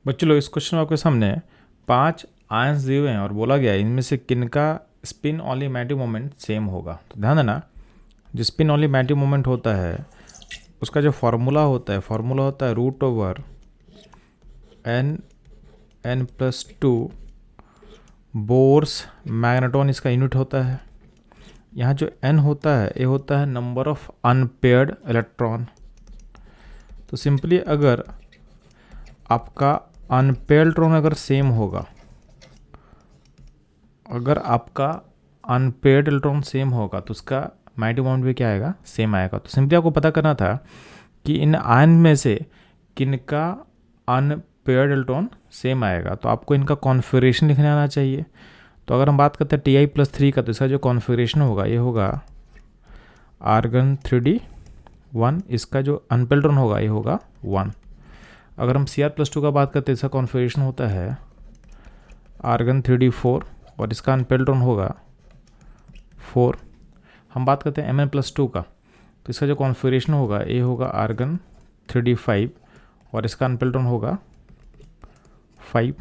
बच्चों लोग, इस क्वेश्चन में आपके सामने 5 आयंस दिए हुए हैं और बोला गया है इनमें से किनका स्पिन ऑलिमेटिक मोमेंट सेम होगा। तो ध्यान देना, जो स्पिन ऑलिमेटिक मोमेंट होता है उसका जो फार्मूला होता है root over n+2 Bohr's magneton, इसका यूनिट होता है। यहाँ जो n होता है ये होता है नंबर ऑफ अनपेयर्ड इलेक्ट्रॉन। तो सिंपली अगर आपका अनपेयर्ड इलेक्ट्रॉन अगर सेम होगा, अगर आपका अनपेयर्ड इलेक्ट्रॉन सेम होगा तो उसका मैग्नेटिक मोमेंट भी क्या आएगा, सेम आएगा। तो सिंपली आपको पता करना था कि इन आयन में से किनका अनपेयर्ड इलेक्ट्रॉन सेम आएगा। तो आपको इनका कॉन्फ़िगरेशन लिखने आना चाहिए। तो अगर हम बात करते हैं Ti+3 का, तो इसका जो कॉन्फ़िगरेशन होगा ये होगा आर्गन 3d1, इसका जो अनपेयर्ड इलेक्ट्रॉन होगा ये होगा 1। अगर हम Cr+2 का बात करते हैं, इसका कॉन्फ़िगरेशन होता है आर्गन 3d4 और इसका अनपेयर्ड इलेक्ट्रॉन होगा 4। हम बात करते हैं Mn+2 का, तो इसका जो कॉन्फ़िगरेशन होगा ये होगा आर्गन 3d5 और इसका अनपेयर्ड इलेक्ट्रॉन होगा 5।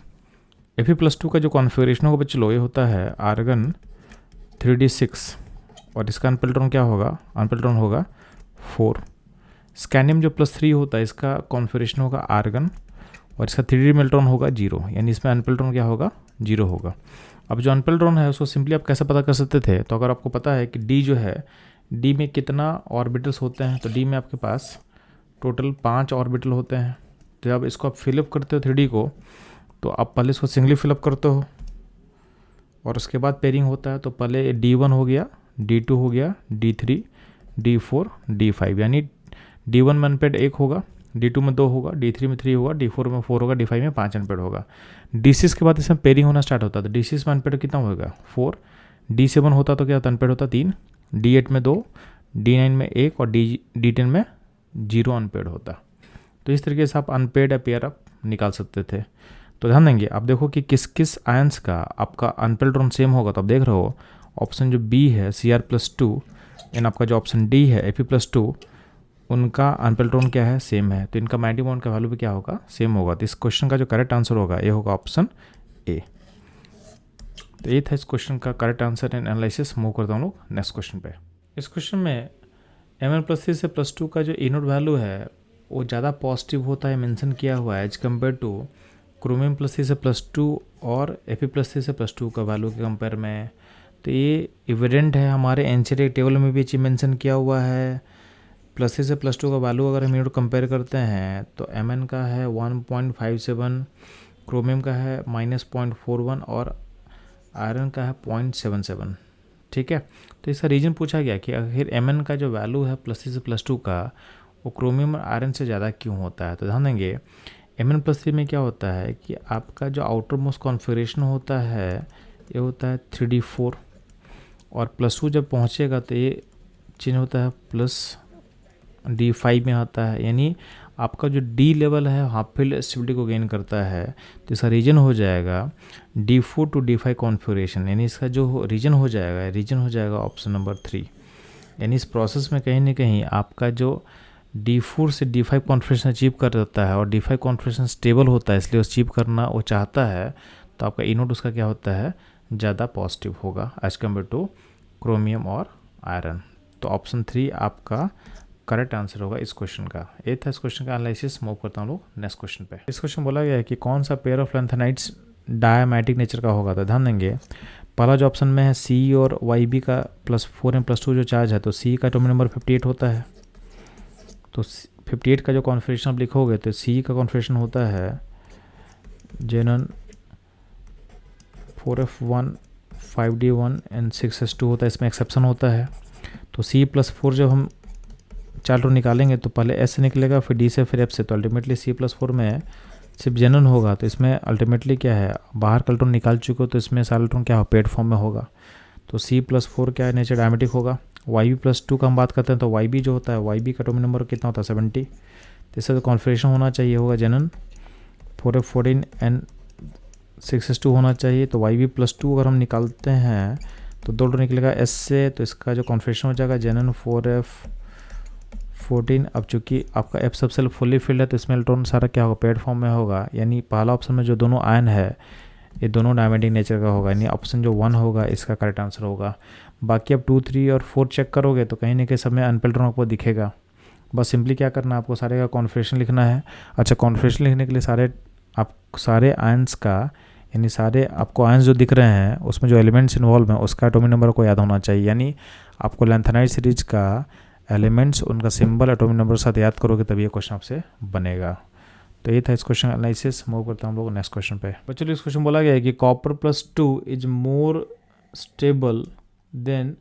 Fe+2 का जो कॉन्फ़िगरेशन होगा बच्चों ये होता है आर्गन 3d6 और इसका अनपेयर्ड इलेक्ट्रॉन क्या होगा, अनपेयर्ड इलेक्ट्रॉन होगा 4। स्कैनियम जो +3 होता है इसका कॉन्फ़िगरेशन होगा आर्गन और इसका 3d में इलेक्ट्रॉन होगा 0, यानी इसमें अनपेयर्ड इलेक्ट्रॉन क्या होगा, 0 होगा। अब जो अनपेयर्ड इलेक्ट्रॉन है उसको सिंपली आप कैसे पता कर सकते थे, तो अगर आपको पता है कि D जो है, D में कितना ऑर्बिटल्स होते हैं, तो D में आपके पास टोटल 5 ऑर्बिटल होते हैं। तो जब इसको आप फिलअप करते हो 3D को, तो आप पहले इसको सिंगली फिलअप करते हो और उसके बाद पेयरिंग होता है। तो पहले D1 हो गया, D2 हो गया, D3, D4, D5, यानी D1 में अनपेयर्ड 1 होगा, D2 में 2 होगा, D3 में 3 होगा, D4 में 4 होगा, D5 में 5 अनपेयर्ड होगा। D6 के बाद इसमें पेयरिंग होना स्टार्ट होता है। तो D6 में अनपेयर्ड कितना होगा, 4। D7 होता तो क्या होता, अनपेयर्ड होता 3। D8 में 2, D9 में 1 और D10 में 0 अनपेयर्ड होता। तो इस तरीके से आप अनपेयर्ड या पेयर आप निकाल सकते थे। तो ध्यान देंगे, आप देखो कि किस किस आयंस का आपका अनपेयर्ड इलेक्ट्रॉन सेम होगा। तो आप देख रहे हो ऑप्शन जो बी है Cr+2 एंड आपका जो ऑप्शन डी है Fe+2, उनका अनपेयर्ड इलेक्ट्रॉन क्या है, सेम है। तो इनका मैग्नेटिक मोमेंट का वैल्यू भी क्या होगा, सेम होगा। तो इस क्वेश्चन का जो करेक्ट आंसर होगा ये होगा ऑप्शन ए। तो ये था इस क्वेश्चन का correct answer and analysis. Move करता हूँ लोग नेक्स्ट क्वेश्चन पे। इस क्वेश्चन में Mn+3 से +2 का जो इनोड वैल्यू है वो ज़्यादा पॉजिटिव होता है, मेंशन किया हुआ है एज कम्पेयर टू क्रोमियम+3 से +2 और Fe+3 से +2 का वैल्यू के कंपेयर में। तो ये एविडेंट है, हमारे एनसीईआरटी टेबल में भी चीज मेंशन किया हुआ है। +3 से +2 का वैल्यू अगर हम इनोड कंपेयर करते हैं तो Mn का है 1.57, क्रोमियम का है -0.41 और आयरन का है 0.77। ठीक है, तो इसका रीज़न पूछा गया कि आखिर Mn का जो वैल्यू है +3 से +2 का वो क्रोमियम और आयरन से ज़्यादा क्यों होता है। तो ध्यान देंगे, Mn+3 में क्या होता है कि आपका जो आउटर मोस्ट कॉन्फ़िगरेशन होता है ये होता है 3d4 और +2 जब पहुँचेगा तो ये चेंज होता है +d5 में आता है, यानी आपका जो D लेवल है हाफ फील्ड स्टेबिलिटी को गेन करता है। तो इसका रीजन हो जाएगा D4 टू D5 कॉन्फ़िगरेशन, यानी इसका जो रीजन हो जाएगा ऑप्शन नंबर 3। यानी इस प्रोसेस में कहीं ना कहीं आपका जो D4 से D5 कॉन्फ़िगरेशन अचीव कर देता है और D5 कॉन्फ़िगरेशन स्टेबल होता है, इसलिए अचीव करना वो चाहता है। तो आपका इनोड उसका क्या होता है, ज़्यादा पॉजिटिव होगा एज कम्पेयर टू क्रोमियम और आयरन। तो ऑप्शन 3 आपका करेक्ट आंसर होगा इस क्वेश्चन का। ये था इस क्वेश्चन का एनालिसिस। मूव करता हूँ लोग नेक्स्ट क्वेश्चन पे। इस क्वेश्चन बोला गया है कि कौन सा पेयर ऑफ लैंथेनाइड्स डायमैटिक नेचर का होगा। तो ध्यान देंगे, पहला जो ऑप्शन में है सी और YB का +4 एंड +2 जो चार्ज है, तो सी का एटॉमिक नंबर 58 होता है। तो 58 का जो कॉन्फ़िगरेशन आप लिखोगे तो सी का कॉन्फ़िगरेशन होता है जेनन 4f1 5d1 एंड 6s2 होता है, इसमें एक्सेप्शन होता है। तो C+4 जब हम 4 रो निकालेंगे तो पहले S से निकलेगा, फिर D से, फिर F से। तो अल्टीमेटली C+4 में सिर्फ जेनन होगा, तो इसमें अल्टीमेटली क्या है, बाहर का इलेक्ट्रॉन निकाल चुके हो तो इसमें सारा इलेक्ट्रॉन क्या हो, पेड फॉर्म में होगा। तो C+4 क्या है, नेचर डायमेटिक होगा। YB+2 का हम बात करते हैं तो YB जो होता है, YB का एटॉमिक नंबर कितना होता है, 70। तो इसका कॉन्फ़िगरेशन होना चाहिए होगा जेनन 4f14 एंड 6s2 होना चाहिए। तो YB+2 अगर हम निकालते हैं तो 2 निकलेगा S से, तो इसका जो कॉन्फ़िगरेशन हो जाएगा जेनन 14। अब चूंकि आपका एफ सबसेल फुली फिल्ड है तो इसमें इलेक्ट्रॉन सारा क्या होगा, पेड फॉर्म में होगा, यानी पहला ऑप्शन में जो दोनों आयन है ये दोनों डायमेंटिक नेचर का होगा, यानी ऑप्शन जो 1 होगा इसका करेक्ट आंसर होगा। बाकी अब 2, 3 और 4 चेक करोगे तो कहीं ना कहीं सब में अनपेड इलेक्ट्रॉन आपको दिखेगा। बस सिंपली क्या करना है, आपको सारे का कॉन्फिगरेशन लिखना है। अच्छा, कॉन्फिगरेशन लिखने के लिए सारे आयंस का, यानी सारे आपको आयंस जो दिख रहे हैं उसमें जो एलिमेंट्स इन्वॉल्व हैं उसका एटॉमिक नंबर को याद होना चाहिए। यानी आपको लैंथेनाइड सीरीज का एलिमेंट्स, उनका सिंबल एटॉमिक नंबर के साथ याद करोगे तभी ये क्वेश्चन आपसे बनेगा। तो ये था इस क्वेश्चन एनालिसिस। मूव करते हैं हम लोग नेक्स्ट क्वेश्चन पे। बच्चों इस क्वेश्चन बोला गया है कि copper plus 2 is more stable than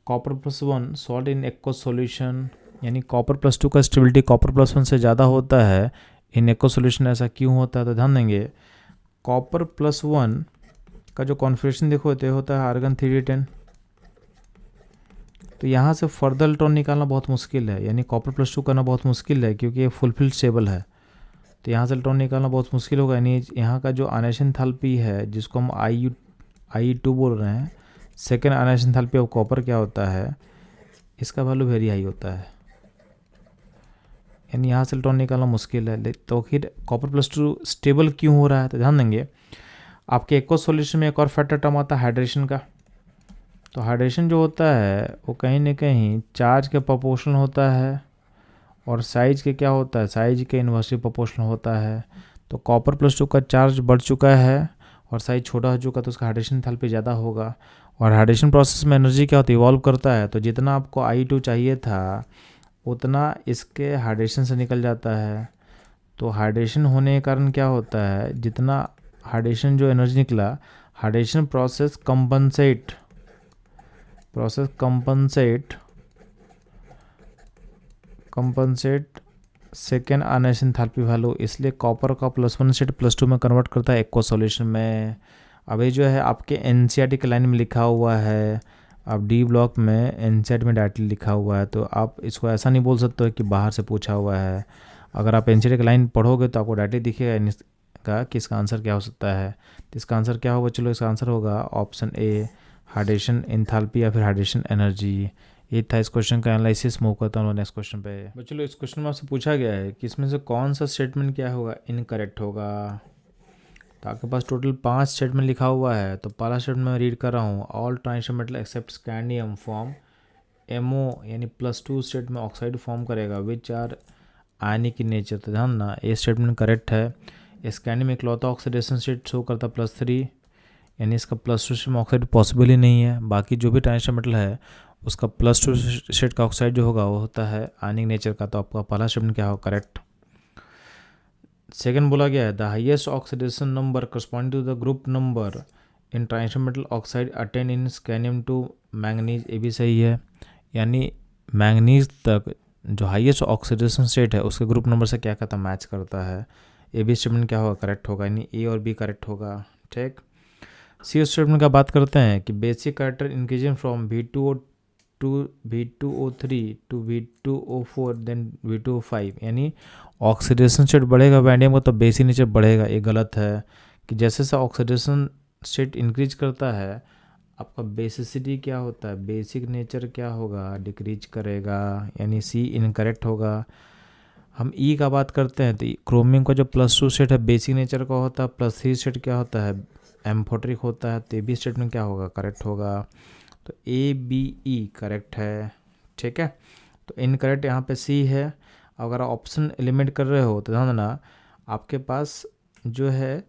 copper plus 1 salt in aqueous solution. यानी कॉपर प्लस 2 का स्टेबिलिटी कॉपर प्लस 1 से ज़्यादा होता है इन एक्वस सॉल्यूशन। ऐसा क्यों होता है? तो ध्यान देंगे, कॉपर प्लस 1 का जो कॉन्फिगरेशन देखो तो होता है आर्गन 3d10। तो यहाँ से फर्दर इलेक्ट्रॉन निकालना बहुत मुश्किल है, यानी कॉपर प्लस 2 करना बहुत मुश्किल है क्योंकि ये फुलफिल स्टेबल है। तो यहाँ से इलेक्ट्रॉन निकालना बहुत मुश्किल होगा। यानी यहाँ का जो आयनाइजेशन एंथैल्पी है जिसको हम IE2 बोल रहे हैं, second ionisation enthalpy of copper क्या होता है, इसका वैल्यू वेरी हाई होता है, यानी यहाँ से इलेक्ट्रॉन निकालना मुश्किल है। तो फिर कॉपर प्लस 2 स्टेबल क्यों हो रहा है? तो ध्यान देंगे, आपके एक्वस सॉल्यूशन में एक और फैक्टर टर्म आता है हाइड्रेशन का। तो हाइड्रेशन जो होता है वो कहीं ना कहीं चार्ज के प्रोपोर्शनल होता है और साइज के क्या होता है, साइज के इन्वर्सली प्रोपोर्शनल होता है। तो कॉपर प्लस 2 का चार्ज बढ़ चुका है और साइज छोटा हो चुका तो उसका हाइड्रेशन एंथैल्पी ज़्यादा होगा। और हाइड्रेशन प्रोसेस में एनर्जी क्या होती है, इवॉल्व करता है। तो जितना आपको IE2 चाहिए था उतना इसके हाइड्रेशन से निकल जाता है। तो हाइड्रेशन होने के कारण क्या होता है, जितना हाइड्रेशन जो एनर्जी निकला, hydration process compensate second ionisation enthalpy value, इसलिए कॉपर का +1 स्टेट +2 में कन्वर्ट करता है एक्वस सॉल्यूशन में। अब ये जो है आपके NCERT के लाइन में लिखा हुआ है, अब डी ब्लॉक में NCERT में डायरेक्टली लिखा हुआ है, तो आप इसको ऐसा नहीं बोल सकते हो कि बाहर से पूछा हुआ है। अगर आप NCERT की लाइन पढ़ोगे तो आपको डायरेक्टली दिखेगा इसका कि इसका आंसर क्या हो सकता है। तो इसका आंसर क्या होगा, चलो इसका आंसर होगा ऑप्शन ए, हाइड्रेशन एंथैल्पी या फिर हाइड्रेशन एनर्जी। ये था इस क्वेश्चन का एनालिसिस। मूव करता हूँ नेक्स्ट क्वेश्चन पे। चलो इस क्वेश्चन में आपसे पूछा गया है कि इसमें से कौन सा स्टेटमेंट क्या होगा, इनकरेक्ट होगा। तो आपके पास टोटल 5 स्टेटमेंट लिखा हुआ है। तो पहला स्टेटमेंट मैं रीड कर रहा हूँ, all transition metal except scandium form MO यानी +2 स्टेट में ऑक्साइड फॉर्म करेगा which are ionic in nature. तो ध्यान ना, ये स्टेटमेंट करेक्ट है। स्कैंडियम इकलौता ऑक्सीडेशन स्टेट शो करता +3, यानी इसका +2 स्टेट में ऑक्साइड पॉसिबल ही नहीं है। बाकी जो भी ट्रांजिशन मेटल है उसका +2 स्टेट का ऑक्साइड जो होगा वो होता है आयनिक नेचर का। तो आपका पहला स्टेटमेंट क्या होगा, करेक्ट। सेकंड बोला गया है the highest oxidation number corresponding to the group number in transition metal oxide attain in scandium to manganese. ये भी सही है, यानी मैंगनीज तक जो हाईएस्ट ऑक्सीडेशन स्टेट है उसके ग्रुप नंबर से क्या कहता है, मैच करता है। ए बी स्टेटमेंट क्या होगा, करेक्ट होगा, यानी ए और बी करेक्ट होगा। ठीक, सी स्टेटमेंट का बात करते हैं कि basic character increasing from V2O2 V2O3 to V2O4 then V2O5, यानी ऑक्सीडेशन स्टेट बढ़ेगा वैंडियम का तो बेसिक नेचर बढ़ेगा। ये गलत है कि जैसे जैसे ऑक्सीडेशन स्टेट इंक्रीज करता है आपका बेसिसिटी क्या होता है, बेसिक नेचर क्या होगा, डिक्रीज करेगा, यानी सी इनकरेक्ट होगा। हम ई का बात करते हैं तो क्रोमियम का जो +2 स्टेट है बेसिक नेचर का होता है, +3 स्टेट क्या होता है, एम्फोट्रिक होता है। तो ए बी स्टेटमेंट क्या होगा, करेक्ट होगा। तो ABE करेक्ट है। ठीक है, तो इनकरेक्ट यहाँ पे सी है। अगर आप ऑप्शन एलिमिनेट कर रहे हो तो ध्यान देना आपके पास जो है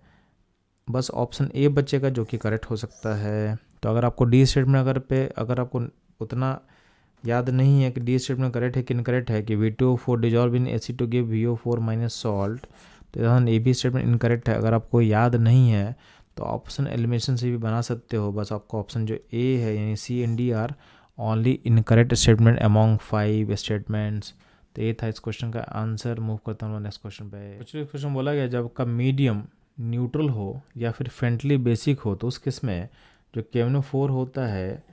बस ऑप्शन ए बचेगा जो कि करेक्ट हो सकता है। तो अगर आपको डी स्टेटमेंट अगर आपको उतना याद नहीं है कि डी स्टेटमेंट करेक्ट है कि इनकरेक्ट है कि V2O4 dissolve in acid to give VO4 minus salt, तो ध्यान ए बी स्टेटमेंट इनकरेक्ट है। अगर आपको याद नहीं है तो ऑप्शन एलिमिनेशन से भी बना सकते हो। बस आपको ऑप्शन जो ए है यानी C and D are only incorrect statement among 5 statements. तो ये था इस क्वेश्चन का आंसर। मूव करता हूँ नेक्स्ट क्वेश्चन पे। एक्चुअली क्वेश्चन बोला गया जब का मीडियम न्यूट्रल हो या फिर फ्रेंडली बेसिक हो तो उस केस में जो KNO4 होता है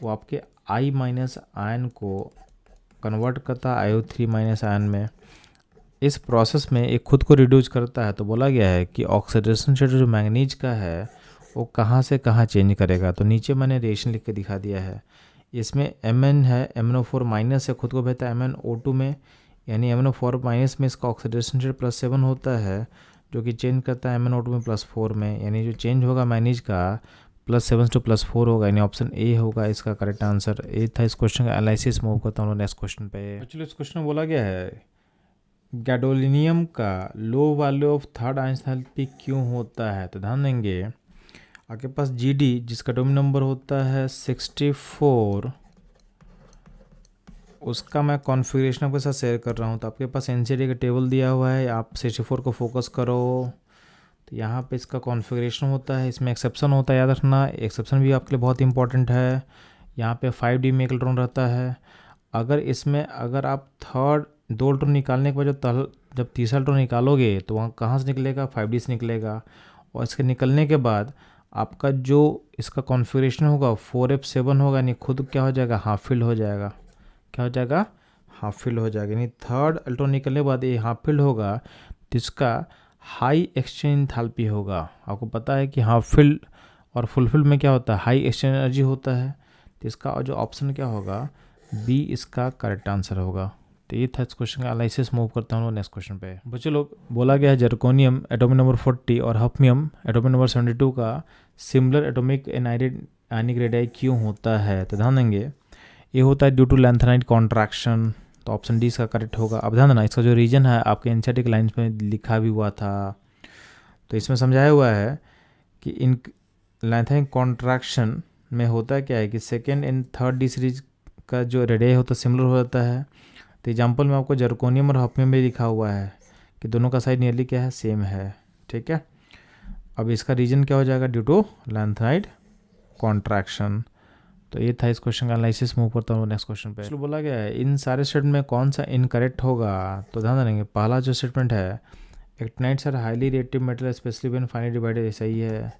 वो आपके I- आयन को कन्वर्ट करता है IO3- आयन में। इस प्रोसेस में एक खुद को रिड्यूस करता है। तो बोला गया है कि ऑक्सीडेशन स्टेट जो मैंगनीज का है वो कहाँ से कहाँ चेंज करेगा। तो नीचे मैंने रिएक्शन लिख के दिखा दिया है। इसमें Mn है, MnO4 माइनस है, खुद को भेजता है MnO2 में, यानी MnO4 माइनस में इसका ऑक्सीडेशन रेट +7 होता है, जो कि चेंज करता है MnO2 में +4 में, यानी जो चेंज होगा मैनेज का +7 to +4 होगा, यानी ऑप्शन ए होगा इसका करेक्ट आंसर। ए था इस क्वेश्चन का एनालिसिस। मूव करता हूँ नेक्स्ट क्वेश्चन पे। एक्चुअली इस क्वेश्चन में बोला गया है गैडोलिनियम का लो वैल्यू ऑफ थर्ड आइंथैल्पी क्यों होता है। तो ध्यान देंगे आपके पास GD जिसका एटॉमिक नंबर होता है 64, उसका मैं कॉन्फ़िगरेशन आपके साथ शेयर कर रहा हूँ। तो आपके पास NCERT का टेबल दिया हुआ है, आप 64 को फोकस करो। तो यहाँ पे इसका कॉन्फ़िगरेशन होता है, इसमें एक्सेप्शन होता है, याद रखना एक्सेप्शन भी आपके लिए बहुत इंपॉर्टेंट है। यहाँ पे 5D में एक इलेक्ट्रॉन रहता है। अगर आप थर्ड 2 इलेक्ट्रॉन निकालने के बाद जब तीसरा इलेक्ट्रॉन निकालोगे तो वहाँ कहाँ से निकलेगा, 5D से निकलेगा। और इसके निकलने के बाद आपका जो इसका कॉन्फ़िगरेशन होगा 4f7 होगा, यानी खुद क्या हो जाएगा, हाफ फिल्ड हो जाएगा। क्या हो जाएगा, हाफ फिल्ड हो जाएगा। यानी थर्ड इलेक्ट्रॉन निकलने के बाद ये हाफ फिल्ड होगा, तो इसका हाई एक्सचेंज एंथैल्पी होगा। आपको पता है कि हाफ फिल्ड और फुल फिल्ड में क्या होता है, हाई एक्सचेंज एनर्जी होता है। तो इसका जो ऑप्शन क्या होगा, बी इसका करेक्ट आंसर होगा। तो ये था इस क्वेश्चन का एनालिसिस। मूव करता हूँ नेक्स्ट क्वेश्चन पे। बच्चों लोग बोला गया है जर्कोनियम एटॉमिक नंबर 40 और हफनियम एटॉमिक नंबर 72 का सिमिलर एटॉमिक आयनिक रेडियाई क्यों होता है। तो ध्यान देंगे ये होता है ड्यू टू लैंथेनाइट कॉन्ट्रैक्शन। तो ऑप्शन डी इसका करेक्ट होगा। अब ध्यान देना इसका जो रीजन है आपके NCERT के लाइन्स में लिखा भी हुआ था। तो इसमें समझाया हुआ है कि इन लैंथेनाइट कॉन्ट्रैक्शन में होता क्या है कि second and third D series का जो रेडियाई होता है सिमिलर हो जाता है। तो एग्जाम्पल में आपको जर्कोनियम और हफनियम में लिखा हुआ है कि दोनों का साइड नियरली क्या है, सेम है। ठीक है, अब इसका रीजन क्या हो जाएगा, ड्यू टू लैंथेनाइट कॉन्ट्रैक्शन। तो ये था इस क्वेश्चन का एनालिसिस। मूव करता हूँ नेक्स्ट क्वेश्चन पे। चलो बोला गया है इन सारे स्टेटमेंट में कौन सा इनकरेक्ट होगा। तो ध्यान देंगे पहला जो स्टेटमेंट है actinides are highly reactive metal specially when finally divided, सही है।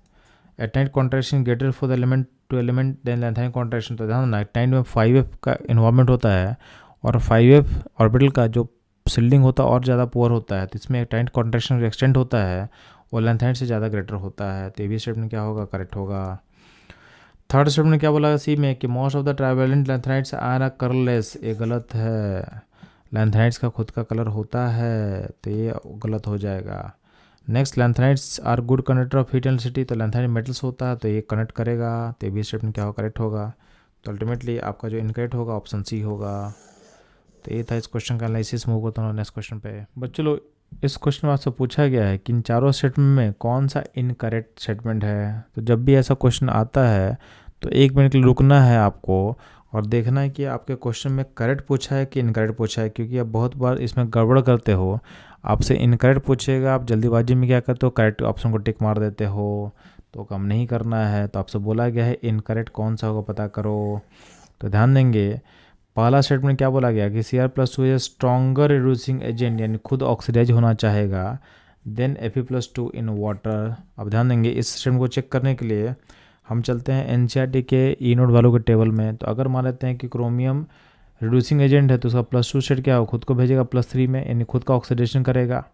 Actinide contraction greater for the element to element than lanthanide contraction. तो ध्यान देना एक्टिनाइट में 5f का इन्वॉल्वमेंट होता है और 5f ऑर्बिटल का जो शिल्डिंग होता है और ज़्यादा पुअर होता है। तो इसमें एक्टिनाइट कॉन्ट्रैक्शन एक्सटेंड होता है और लैंथेनाइट से ज़्यादा ग्रेटर होता है। तो ये भी स्टेटमेंट क्या होगा, करेक्ट होगा। थर्ड स्टेटमेंट में क्या बोला सी में कि most of the trivalent lanthanides are a colourless, ये गलत है। लैंथेनाइट्स का खुद का कलर होता है, तो ये गलत हो जाएगा। Next lanthanides are good conductor of heat and electricity, तो लैंथेनाइट मेटल्स होता है तो ये कनेक्ट करेगा। तो ये भी स्टेटमेंट क्या होगा, करेक्ट होगा। तो अल्टीमेटली आपका जो इनकरेक्ट होगा ऑप्शन सी होगा। तो ये था इस क्वेश्चन का एनालिसिस। मूव करता हूँ नेक्स्ट क्वेश्चन पे। बच्चों लोग इस क्वेश्चन में आपसे पूछा गया है कि इन चारों स्टेटमेंट में कौन सा इनकरेक्ट स्टेटमेंट है। तो जब भी ऐसा क्वेश्चन आता है तो 1 मिनट के लिए रुकना है आपको और देखना है कि आपके क्वेश्चन में करेक्ट पूछा है कि इनकरेक्ट पूछा है, क्योंकि आप बहुत बार इसमें गड़बड़ करते हो। आपसे इनकरेक्ट पूछेगा, आप जल्दीबाजी में क्या करते हो, करेक्ट ऑप्शन को टिक मार देते हो, तो काम नहीं करना है। तो आपसे बोला गया है इनकरेक्ट कौन सा होगा पता करो। तो ध्यान देंगे पहला स्टेटमेंट क्या बोला गया कि Cr+2 is stronger reducing agent, यानी खुद ऑक्सीडाइज होना चाहेगा देन Fe+2 इन वाटर। अब ध्यान देंगे इस स्टेटमेंट को चेक करने के लिए हम चलते हैं NCERT के E-नोट वालों के टेबल में। तो अगर मान लेते हैं कि क्रोमियम रिड्यूसिंग एजेंट है तो उसका +2 स्टेट क्या हो, खुद को भेजेगा +3 में, यानी खुद का ऑक्सीडेशन करेगा।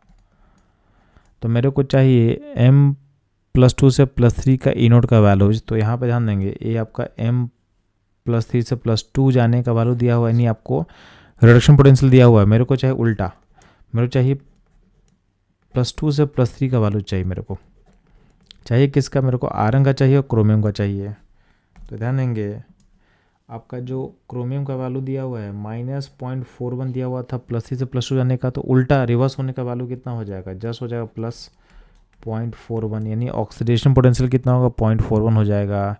तो मेरे को चाहिए M+2 से +3 का E-नोट का वैल्यूज। तो यहाँ पे ध्यान देंगे ये आपका M+3 से +2 जाने का वैल्यू दिया हुआ है, यानी आपको रिडक्शन पोटेंशियल दिया हुआ है। मेरे को चाहिए उल्टा, मेरे को चाहिए +2 से +3 का वैल्यू चाहिए। मेरे को चाहिए किसका, मेरे को आयरन का चाहिए और क्रोमियम का चाहिए। तो ध्यान देंगे आपका जो क्रोमियम का वैल्यू दिया हुआ है -0.41 दिया हुआ था, +3 से +2 जाने का। तो उल्टा रिवर्स होने का वैल्यू कितना हो जाएगा, जस्ट हो जाएगा +0.41, यानी ऑक्सीडेशन पोटेंशियल कितना होगा, 0.41 हो जाएगा।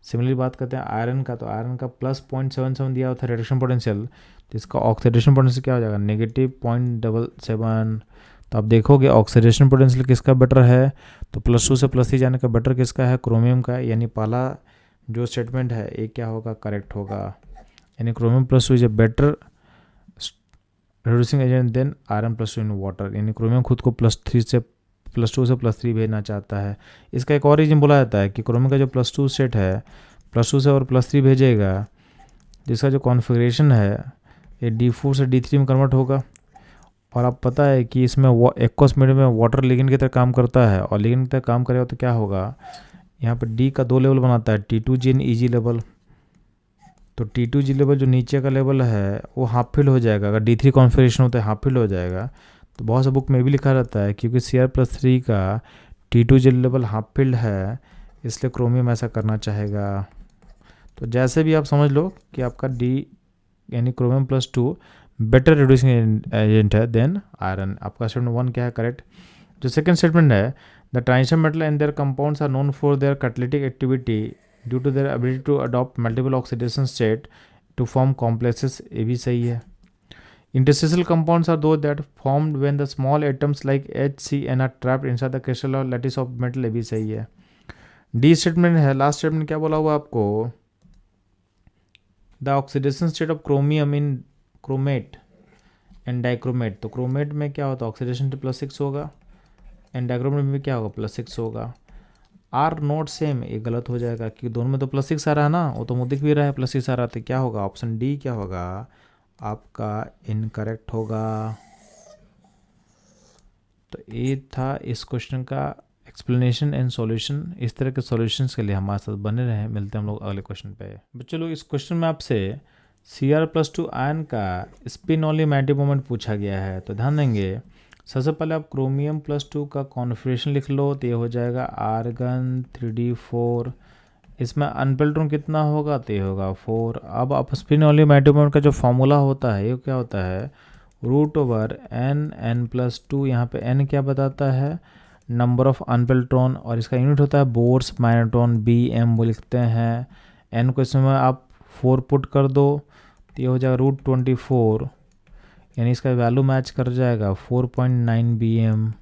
सिमिलरली बात करते हैं आयरन का, तो आयरन का +0.77 दिया हुआ था रिडक्शन पोटेंशियल, तो इसका ऑक्सीडेशन पोटेंशियल क्या हो जाएगा, -0.77। तो आप देखोगे ऑक्सीडेशन पोटेंशियल किसका बेटर है, तो +2 से +3 जाने का बेटर किसका है, क्रोमियम का। यानी पहला जो स्टेटमेंट है ये क्या होगा, करेक्ट होगा। यानी chromium +2 is a better reducing agent than iron +2 in water, यानी क्रोमियम खुद को +2 से +3 भेजना चाहता है। इसका एक और रीजन बोला जाता है कि क्रोमियम का जो +2 स्टेट है +2 से और +3 भेजेगा, जिसका जो कॉन्फ़िगरेशन है ये D4 से D3 में कन्वर्ट होगा। और आप पता है कि इसमें एक्वस मीडियम में वाटर लिगेंड की तरह काम करता है, और लिगेंड की तरह काम करेगा तो क्या होगा, यहाँ पर D का 2 लेवल बनाता है, T2G एंड EG लेवल। तो T2G लेवल जो नीचे का लेवल है वो हाफ फिल हो जाएगा। अगर D3 कॉन्फ़िगरेशन होता है हाफ फिल हो जाएगा। तो बहुत सा बुक में भी लिखा रहता है क्योंकि Cr+3 का T2G लेवल हाफ फिल्ड है, इसलिए क्रोमियम ऐसा करना चाहेगा। तो जैसे भी आप समझ लो कि आपका D यानी क्रोमियम+2 बेटर रिड्यूसिंग एजेंट है देन आयरन। आपका स्टेटमेंट 1 क्या है करेक्ट। जो सेकंड स्टेटमेंट है, the transition metal and their compounds are known for their catalytic activity due to their ability to adopt multiple oxidation state to form complexes, ये भी सही है। Interstitial compounds are those that formed when the small atoms like HCN are trapped inside the crystal और lattice of metal, ये भी सही है। D statement है, लास्ट स्टेटमेंट क्या बोला हुआ आपको, the oxidation state of chromium in chromate and dichromate. तो क्रोमेट में क्या होता है ऑक्सीडेशन स्टेट +6 होगा, एंड डाइक्रोमेट में क्या होगा +6 होगा। आर नॉट सेम, ये गलत हो जाएगा क्योंकि दोनों में तो +6 आ रहा है ना, वो तो मुझे दिख भी रहा है +6 आ रहा है। तो क्या होगा ऑप्शन डी क्या होगा आपका इनकरेक्ट होगा। तो ये था इस क्वेश्चन का एक्सप्लेनेशन एंड सॉल्यूशन। इस तरह के सॉल्यूशंस के लिए हमारे साथ बने रहें। मिलते हैं हम लोग अगले क्वेश्चन पे। बच्चों लोग इस क्वेश्चन में आपसे Cr+2 आयन का स्पिन ऑनली मैग्नेटिक मोमेंट पूछा गया है। तो ध्यान देंगे, सबसे पहले आप क्रोमियम+2 का कॉन्फ़िगरेशन लिख लो, तो ये हो जाएगा आर्गन 3d4। इसमें अनपेल्ट्रॉन कितना होगा, तो ये होगा 4। अब आप स्पिन ऑनली मैग्नेटिक मोमेंट का जो फॉर्मूला होता है ये क्या होता है, √n+2। यहाँ पे n क्या बताता है, नंबर ऑफ अनपेल्ट्रॉन, और इसका यूनिट होता है बोर्स मैग्नेट्रॉन, BM वो लिखते हैं। n को इसमें आप 4 पुट कर दो, तो ये हो जाएगा √24, यानी इसका वैल्यू मैच कर जाएगा 4.9 BM,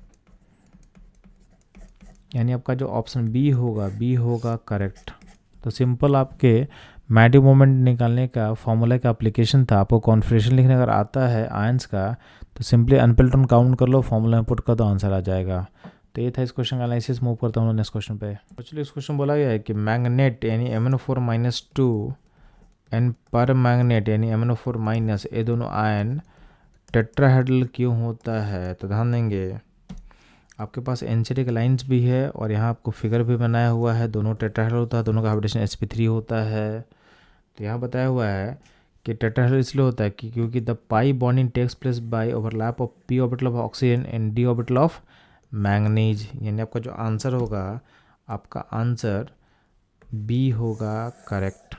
यानी आपका जो ऑप्शन बी होगा करेक्ट। तो सिंपल आपके मैग्नेटिक मोमेंट निकालने का फॉर्मूला का एप्लीकेशन था। आपको कॉन्फ़िगरेशन लिखने अगर आता है आयंस का, तो सिंपली अनपेल्ट्रॉन काउंट कर लो, फॉर्मूला में पुट कर दो, आंसर आ जाएगा। तो ये था इस क्वेश्चन का एनालिसिस। मूव करता हूँ नेक्स्ट क्वेश्चन पे। चलिए इस क्वेश्चन बोला गया है कि मैग्नेट यानी MnO4-2 एंड पर मैग्नेट यानी MnO4- ये दोनों आयन टेट्राहेड्रल क्यों होता है। तो ध्यान देंगे, आपके पास एनसीडी के लाइंस भी है और यहाँ आपको फिगर भी बनाया हुआ है, दोनों टेट्राहेड्रल होता है, दोनों का हाइब्रिडेशन sp3 होता है। तो यहाँ बताया हुआ है कि टेट्राहेड्रल इसलिए होता है कि क्योंकि the pi bonding takes place by overlap of p orbital of oxygen and d orbital of manganese, यानी आपका जो आंसर होगा आपका आंसर बी होगा करेक्ट।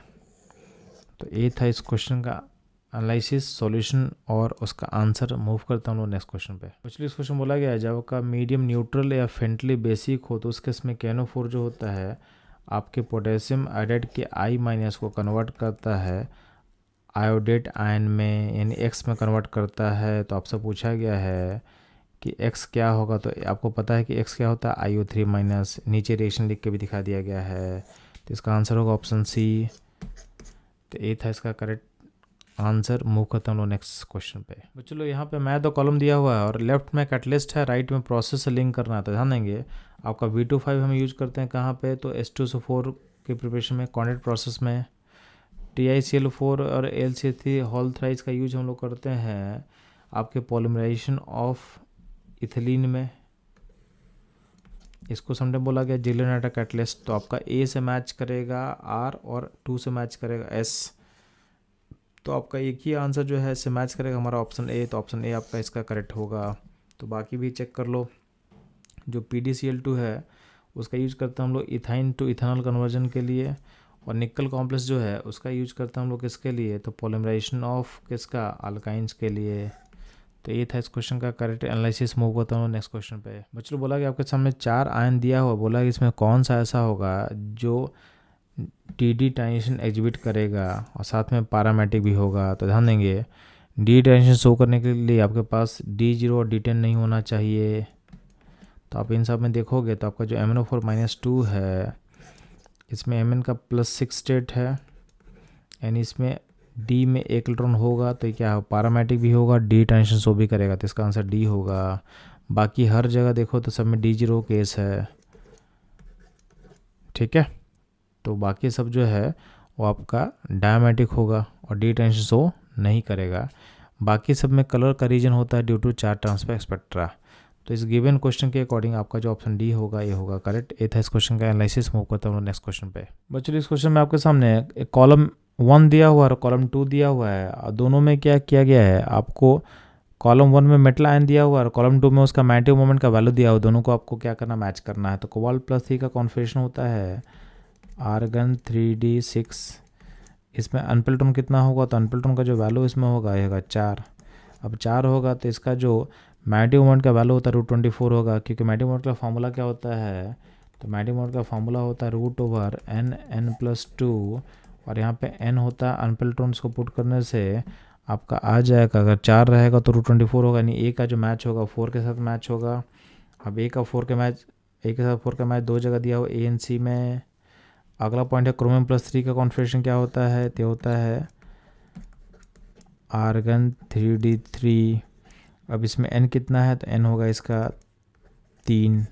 तो ये था इस क्वेश्चन का एनालिसिस, सॉल्यूशन और उसका आंसर। मूव करता हूँ नेक्स्ट क्वेश्चन पे। एक्चुअली इस क्वेश्चन बोला गया है जब का मीडियम न्यूट्रल या फेंटली बेसिक हो तो उस केस में KNO4 जो होता है आपके पोटेशियम आयोडाइड के I- को कन्वर्ट करता है आयोडेट आयन में, यानी X में कन्वर्ट करता है। तो आपसे पूछा गया है कि X क्या होगा, तो आपको पता है कि X क्या होता है IO3-, नीचे रिएक्शन लिख के भी दिखा दिया गया है। तो इसका आंसर होगा ऑप्शन सी। तो ये था इसका करेक्ट आंसर। मूव करता हूँ नेक्स्ट क्वेश्चन पे। चलो यहाँ पे मैं तो कॉलम दिया हुआ है और लेफ्ट में कैटलिस्ट है, राइट में प्रोसेस से लिंक करना है। तो ध्यान देंगे आपका V25 हम यूज करते हैं कहाँ पे, तो H2SO4 के प्रिपरेशन में, कॉन्डेंट प्रोसेस में। TiCl4 और LCl3 होल थ्राइस का यूज हम लोग करते हैं आपके पॉलीमराइजेशन ऑफ इथिलीन में। इसको समटाइम बोला गया जिलेनाटा कैटलिस्ट। तो आपका A से मैच करेगा R और 2 से मैच करेगा S। तो आपका एक ही आंसर जो है इससे मैच करेगा हमारा ऑप्शन ए। तो ऑप्शन ए आपका इसका करेक्ट होगा। तो बाकी भी चेक कर लो। जो PDCl2 है उसका यूज करते हैं हम लोग इथाइन टू इथेनॉल कन्वर्जन के लिए, और निकल कॉम्प्लेक्स जो है उसका यूज करते हैं हम लोग किसके लिए, तो पॉलीमराइजेशन ऑफ किसका, अल्काइंस के लिए। तो ये था इस क्वेश्चन का करेक्ट एनालिसिस। मूव करता हूँ नेक्स्ट क्वेश्चन पे। बच्चों बोला कि आपके सामने 4 आयन दिया हुआ, बोला कि इसमें कौन सा ऐसा होगा जो DD ट्रांजिशन एग्जिबिट करेगा और साथ में पैरामेटिक भी होगा। तो ध्यान देंगे D ट्रांजिशन शो करने के लिए आपके पास D0 और D10 नहीं होना चाहिए। तो आप इन सब में देखोगे तो आपका जो MnO4-2 है इसमें Mn का +6 स्टेट है, यानी इसमें D में 1 इलेक्ट्रॉन होगा, तो क्या पैरामेटिक भी होगा, D ट्रांजिशन शो भी करेगा। तो इसका आंसर D होगा। बाकी हर जगह देखो तो सब में D0 केस है, ठीक है। तो बाकी सब जो है वो आपका डायमेटिक होगा और D ट्रांजिशन शो नहीं करेगा। बाकी सब में कलर का रीजन होता है due to charge transfer etcetera. तो इस गिवन क्वेश्चन के अकॉर्डिंग आपका जो ऑप्शन डी होगा ये होगा करेक्ट। ये था इस क्वेश्चन का एनालिसिस। मूव करता हूँ नेक्स्ट क्वेश्चन पे। बच्चों इस क्वेश्चन में आपके सामने एक कॉलम 1 दिया हुआ है और कॉलम 2 दिया हुआ है, और दोनों में क्या किया गया है, आपको कॉलम 1 में मेटल आयन दिया हुआ है और कॉलम 2 में उसका मैग्नेटिक मोमेंट का वैल्यू दिया हुआ है, दोनों को आपको क्या करना, मैच करना है। तो कोबाल्ट +3 का कॉन्फ़िगरेशन होता है आर्गन 3d6, इसमें अनप्लेटोन कितना होगा, तो अनप्लेटोन का जो वैल्यू इसमें होगा ये होगा 4। अब 4 होगा तो इसका जो मैग्नेटिक मोमेंट का वैल्यू होता है √24 होगा, क्योंकि मैग्नेटिक मोमेंट का फार्मूला क्या होता है, तो मैग्नेटिक मोमेंट का फार्मूला होता है √n+2, और यहाँ पे n होता है अनप्लेटोन्स को पुट करने से आपका आ जाएगा, अगर 4 रहेगा तो √24 होगा, यानी ए का जो मैच होगा 4 के साथ मैच होगा। अब ए का 4 के साथ 4 का मैच दो जगह दिया हो ए एन सी में। अगला पॉइंट है क्रोमियम +3 का कॉन्फ़िगरेशन क्या होता है, तो होता है आर्गन 3d3। अब इसमें n कितना है, तो n होगा इसका 3।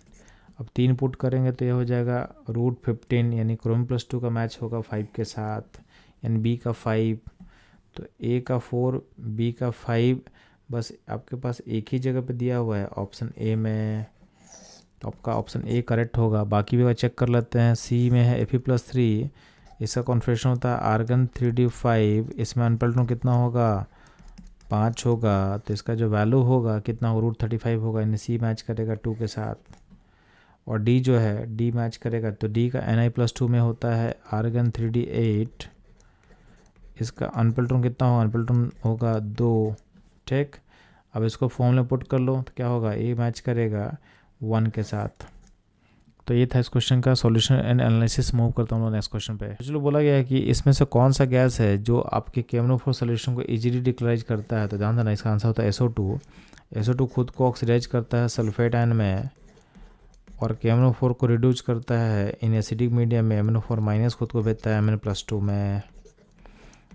अब 3 पुट करेंगे तो ये हो जाएगा √15, यानी क्रोमियम +2 का मैच होगा 5 के साथ, यानी बी का 5, तो ए का 4 बी का 5, बस आपके पास एक ही जगह पे दिया हुआ है ऑप्शन ए में, तो आपका ऑप्शन ए करेक्ट होगा। बाकी भी चेक कर लेते हैं। सी में है Fe+3, इसका कॉन्फ़िगरेशन होता है आर्गन 3d5, इसमें अनप्लेटोन कितना होगा, 5 होगा, तो इसका जो वैल्यू होगा कितना होगा, √35 होगा, यानी सी मैच करेगा 2 के साथ। और डी जो है डी मैच करेगा, तो डी का Ni+2 में होता है आर्गन 3d8, इसका अनप्लेटोन कितना होगा, अनप्लेटोन होगा 2। ठीक, अब इसको फॉर्मूले पुट कर लो तो क्या होगा, ए मैच करेगा 1 के साथ। तो ये था इस क्वेश्चन का सॉल्यूशन एंड एनालिसिस। मूव करता हूँ नेक्स्ट क्वेश्चन पे। चलो बोला गया है कि इसमें से कौन सा गैस है जो आपके KMnO4 सॉल्यूशन को इजीली डिक्लोराइज करता है, तो ध्यान देना इसका आंसर होता है SO2। SO2 खुद को ऑक्सीडाइज करता है सल्फेट आयन में और KMnO4 को रिड्यूस करता है इन एसिडिक मीडियम में, MnO4- खुद को भेजता है Mn+2 में,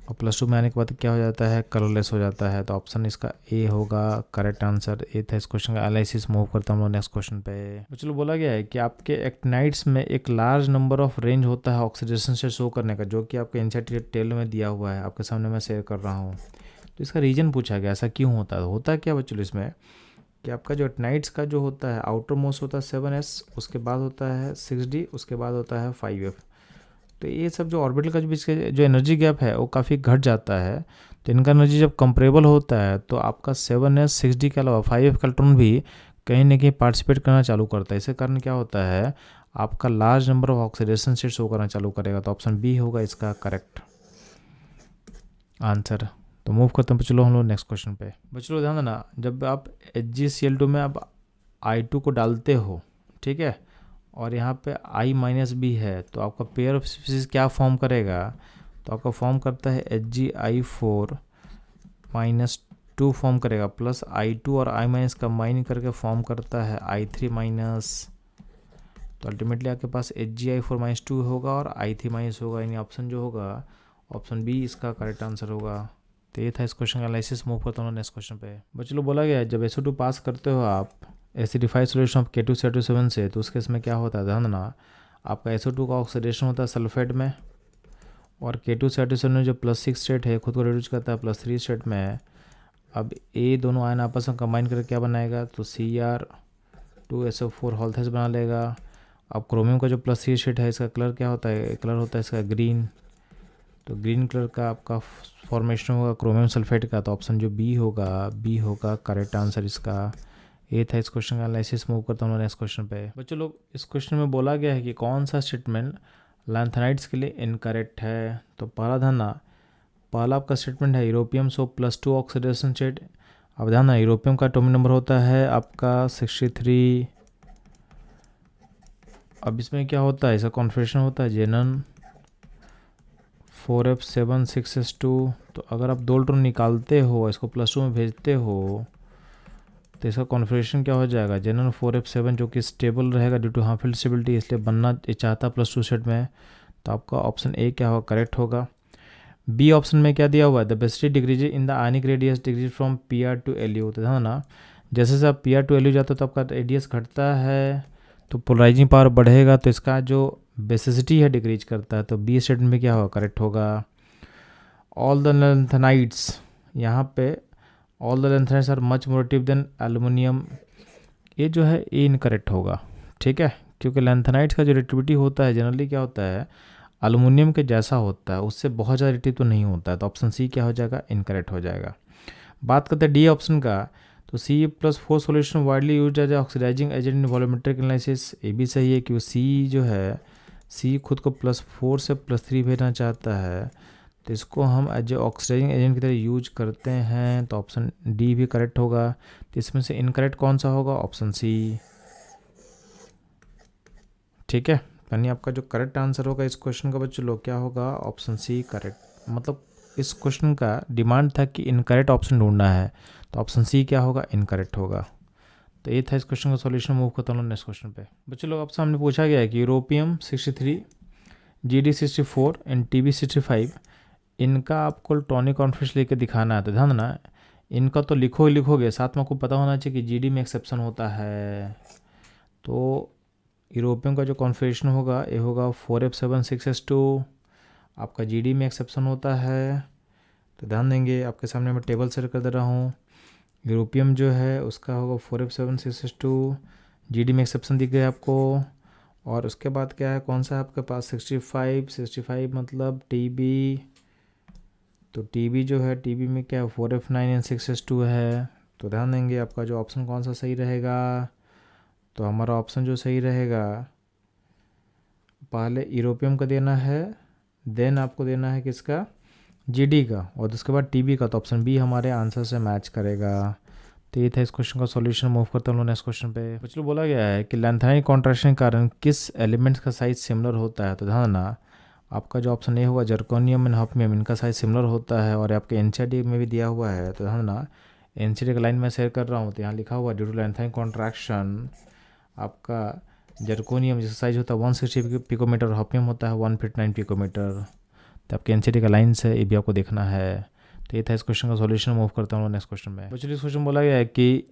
और +2 में आने के बाद क्या हो जाता है, कलरलेस हो जाता है। तो ऑप्शन इसका ए होगा करेक्ट आंसर। ए था इस क्वेश्चन का एनालिसिस। मूव करता हूँ नेक्स्ट क्वेश्चन पे। तो चलो बोला गया है कि आपके एक्टिनाइड्स में एक लार्ज नंबर ऑफ रेंज होता है ऑक्सीडेशन से शो करने का, जो कि आपके इनसाइड टेल में दिया हुआ है, आपके सामने मैं शेयर कर रहा हूँ। तो इसका रीजन पूछा गया, ऐसा क्यों होता है। होता क्या बच्चों इसमें कि आपका जो एक्टिनाइड्स का जो होता है आउटर मोस्ट होता है 7s, उसके बाद होता है 6d, उसके बाद होता है 5f। तो ये सब जो ऑर्बिटल का बीच के जो एनर्जी गैप है वो काफ़ी घट जाता है। तो इनका एनर्जी जब कंपेरेबल होता है तो आपका 7s 6d के अलावा 5f का इलेक्ट्रॉन भी कहीं ना कहीं पार्टिसिपेट करना चालू करता है। इसके कारण क्या होता है, आपका large number of oxidation state show करना चालू करेगा। तो ऑप्शन बी होगा इसका करेक्ट आंसर। तो मूव करते हैं चलो हम लोग नेक्स्ट क्वेश्चन पे। बच्चों ध्यान देना, जब आप HgCl2 में आप I2 को डालते हो, ठीक है, और यहाँ पे I-B है, तो आपका पेयर ऑफ स्पीसीज क्या फॉर्म करेगा, तो आपका फॉर्म करता है Hgi4-2 फॉर्म करेगा, प्लस I2 और I- कंबाइन करके फॉर्म करता है I3-। तो अल्टीमेटली आपके पास Hgi4-2 होगा और I3- होगा, यानी ऑप्शन जो होगा ऑप्शन बी इसका करेक्ट आंसर होगा। तो ये था इस क्वेश्चन का एनालिसिस। मूव करता हूँ नेक्स्ट क्वेश्चन पे। बच्चों बोला गया है जब SO2 पास करते हो आप एसिडिफाइड सॉल्यूशन ऑफ K2CO2 से, तो उस केस में क्या होता है, ध्यान देना, आपका SO2 का ऑक्सीडेशन होता है सल्फेट में, और K2CO2 में जो +6 स्टेट है खुद को रिड्यूस करता है +3 स्टेट में। अब ए दोनों आयन आपस में कंबाइन करके क्या बनाएगा, तो Cr2SO4 हॉल्थेस बना लेगा। अब क्रोमियम का जो +3 स्टेट है इसका कलर क्या होता है, कलर होता है इसका ग्रीन। तो ग्रीन कलर का आपका फॉर्मेशन होगा क्रोमियम सल्फेट का। तो ऑप्शन जो बी होगा करेक्ट आंसर इसका। ये था इस क्वेश्चन का एनालिसिस। मूव करता हूँ नेक्स्ट क्वेश्चन पे। बच्चों लोग इस क्वेश्चन में बोला गया है कि कौन सा स्टेटमेंट लैंथेनाइड्स के लिए इनकरेक्ट है। तो पहला आपका स्टेटमेंट है यूरोपियम सो +2 ऑक्सीडेशन स्टेट। अब ध्यान ना, यूरोपियम का एटॉमिक नंबर होता है आपका 63। अब इसमें क्या होता है, इसका कॉन्फ़िगरेशन होता है जेनन 4f7 6s2। तो अगर आप 2 इलेक्ट्रॉन निकालते हो, इसको +2 में भेजते हो, तो इसका कॉन्फ़िगरेशन क्या हो जाएगा, जेनन 4f7, जो कि स्टेबल रहेगा due to half filled stability, इसलिए बनना चाहता +2 सेट में। तो आपका ऑप्शन ए क्या होगा, करेक्ट होगा। बी ऑप्शन में क्या दिया हुआ है, the basicity decrease in the ionic radius decrease from Pr to Lu। तो ध्यान ना, जैसे जैसे आप Pr to Lu जाते हो तो आपका रेडियस घटता है, तो पोलराइजिंग पावर बढ़ेगा, तो इसका जो बेसिसिटी है डिक्रीज करता है। तो बी स्टेटमेंट में क्या होगा, करेक्ट होगा। ऑल द लैंथेनाइड्स, यहाँ पे all the lanthanides are much more active than aluminium, ये जो है ये इनकरेक्ट होगा, ठीक है, क्योंकि लैंथेनाइड्स का जो रिएक्टिविटी होता है जनरली क्या होता है, एल्युमिनियम के जैसा होता है, उससे बहुत ज़्यादा रिएक्टिव तो नहीं होता है, तो ऑप्शन सी क्या हो जाएगा, इनकरेक्ट हो जाएगा। बात करते हैं डी ऑप्शन का, तो C+4 solution widely use as oxidising agent in volumetric analysis, ये भी सही है कि सी जो है, सी खुद को +4 से +3 भेजना चाहता है, तो इसको हम एज ए ऑक्सीडाइजिंग एजेंट की तरह यूज करते हैं, तो ऑप्शन डी भी करेक्ट होगा। तो इसमें से इनकरेक्ट कौन सा होगा, ऑप्शन सी। ठीक है, यानी आपका जो करेक्ट आंसर होगा इस क्वेश्चन का बच्चों लोग क्या होगा, ऑप्शन सी करेक्ट। मतलब इस क्वेश्चन का डिमांड था कि इनकरेक्ट ऑप्शन ढूंढना है, तो ऑप्शन सी क्या होगा, इनकरेक्ट होगा। तो ये था इस क्वेश्चन का सॉल्यूशन। मूव करता हूँ नेक्स्ट क्वेश्चन पे। बच्चों लोग आपसे हमने पूछा गया है कि यूरोपियम 63, GD 64 एंड TB 65, इनका आपको टॉनिक कॉन्फ्रेंस लेके दिखाना है। तो ध्यान देना, इनका तो लिखोगे, साथ में आपको पता होना चाहिए कि GD में एक्सेप्शन होता है। तो यूरोपियम का जो कॉन्फ़िगरेशन होगा ये होगा 4F7 6S2, आपका GD में एक्सेप्शन होता है। तो ध्यान देंगे, आपके सामने मैं टेबल सेट कर दे रहा हूँ। यूरोपियम जो है उसका होगा 4F7 6S2, GD में एक्सेप्शन दिख गया आपको। और उसके बाद क्या है, कौन सा है आपके पास, 65 मतलब TB। तो TB जो है, TB में क्या है, 4F9 एंड 6S2 है। तो ध्यान देंगे आपका जो ऑप्शन कौन सा सही रहेगा, तो हमारा ऑप्शन जो सही रहेगा, पहले यूरोपियम का देना है, देन आपको देना है किसका, GD का, और उसके बाद TB का। तो ऑप्शन बी हमारे आंसर से मैच करेगा। तो ये था इस क्वेश्चन का सॉल्यूशन। मूव करता हूँ नेक्स्ट क्वेश्चन पे। बच्चों बोला गया है कि लैंथेनाइड कॉन्ट्रैक्शन के कारण किस एलिमेंट्स का साइज सिमिलर होता है। तो ध्यान देना, आपका जो ऑप्शन ए होगा जर्कोनियम एंड हॉफनियम, इनका साइज सिमिलर होता है, और आपके NCERT में भी दिया हुआ है। तो ध्यान देना, NCERT का लाइन मैं शेयर कर रहा हूँ, तो यहाँ लिखा हुआ ड्यू टू लैंथेनाइड कॉन्ट्रैक्शन आपका जर्कोनियम जिसका साइज होता है 160 पिकोमीटर, हॉफनियम होता है 159 पिकोमीटर। तो आपके NCERT का लाइन्स है, ये भी आपको देखना है। तो ये था इस क्वेश्चन का सॉल्यूशन। मूव करता हूँ नेक्स्ट क्वेश्चन में। बच्चों इस क्वेश्चन बोला गया है कि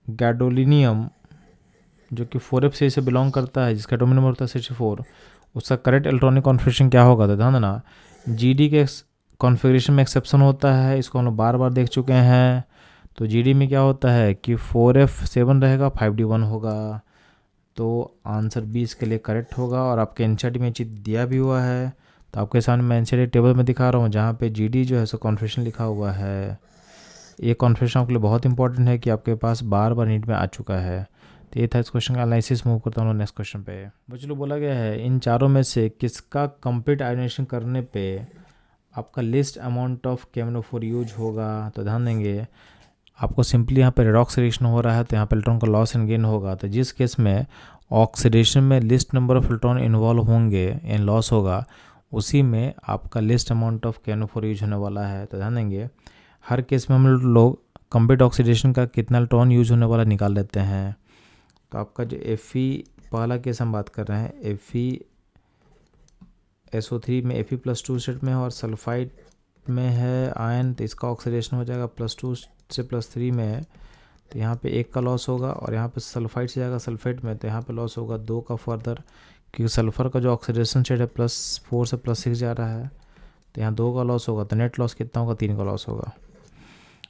गैडोलिनियम जो कि 4F से बिलोंग करता है, जिसका एटॉमिक नंबर होता है 64, उसका करेक्ट इलेक्ट्रॉनिक कॉन्फ़िगरेशन क्या होगा। तो ध्यान देना, GD के कॉन्फ़िगरेशन में एक्सेप्शन होता है, इसको हम लोग बार बार देख चुके हैं। तो GD में क्या होता है कि 4F7 रहेगा, 5D1 होगा। तो आंसर बी इसके लिए करेक्ट होगा, और आपके NCERT में चीज़ दिया भी हुआ है। तो आपके सामने मैं NCERT टेबल में दिखा रहा हूँ, जहाँ पे GD जो है सो कॉन्फ़िगरेशन लिखा हुआ है। ये कॉन्फ़िगरेशन आपके लिए बहुत इंपॉर्टेंट है कि आपके पास बार बार नीट में आ चुका है। तो ये था इस क्वेश्चन का एनालिसिस। मूव करता हूँ नेक्स्ट क्वेश्चन पे। बच्चों लोग बोला गया है इन चारों में से किसका कंप्लीट आयोनाइजेशन करने पे आपका list amount of KMnO4 use होगा। तो ध्यान देंगे, आपको सिंपली यहाँ पे रेडॉक्स रिएक्शन हो रहा है, तो यहाँ पे इलेक्ट्रॉन का लॉस एंड गेन होगा। तो जिस केस में ऑक्सीडेशन में list number of electron involve होंगे एंड लॉस होगा, उसी में आपका list amount of KMnO4 use होने वाला है। तो ध्यान देंगे, हर केस में हम लोग कंप्लीट ऑक्सीडेशन का कितना इलेक्ट्रॉन यूज होने वाला निकाल लेते हैं। तो आपका जो Fe पहला केस हम बात कर रहे हैं, FeSO3 में Fe+2 स्टेट में है और सल्फाइड में है आयन, तो इसका ऑक्सीडेशन हो जाएगा +2 से +3 में है। तो यहाँ पे 1 का लॉस होगा, और यहाँ पे सल्फाइड से जाएगा सल्फेट में, तो यहाँ पे लॉस होगा 2 का फर्दर, क्योंकि सल्फ़र का जो ऑक्सीडेशन स्टेट है +4 से +6 जा रहा है, तो यहाँ 2 का लॉस होगा। तो नेट लॉस कितना होगा, 3 का लॉस होगा।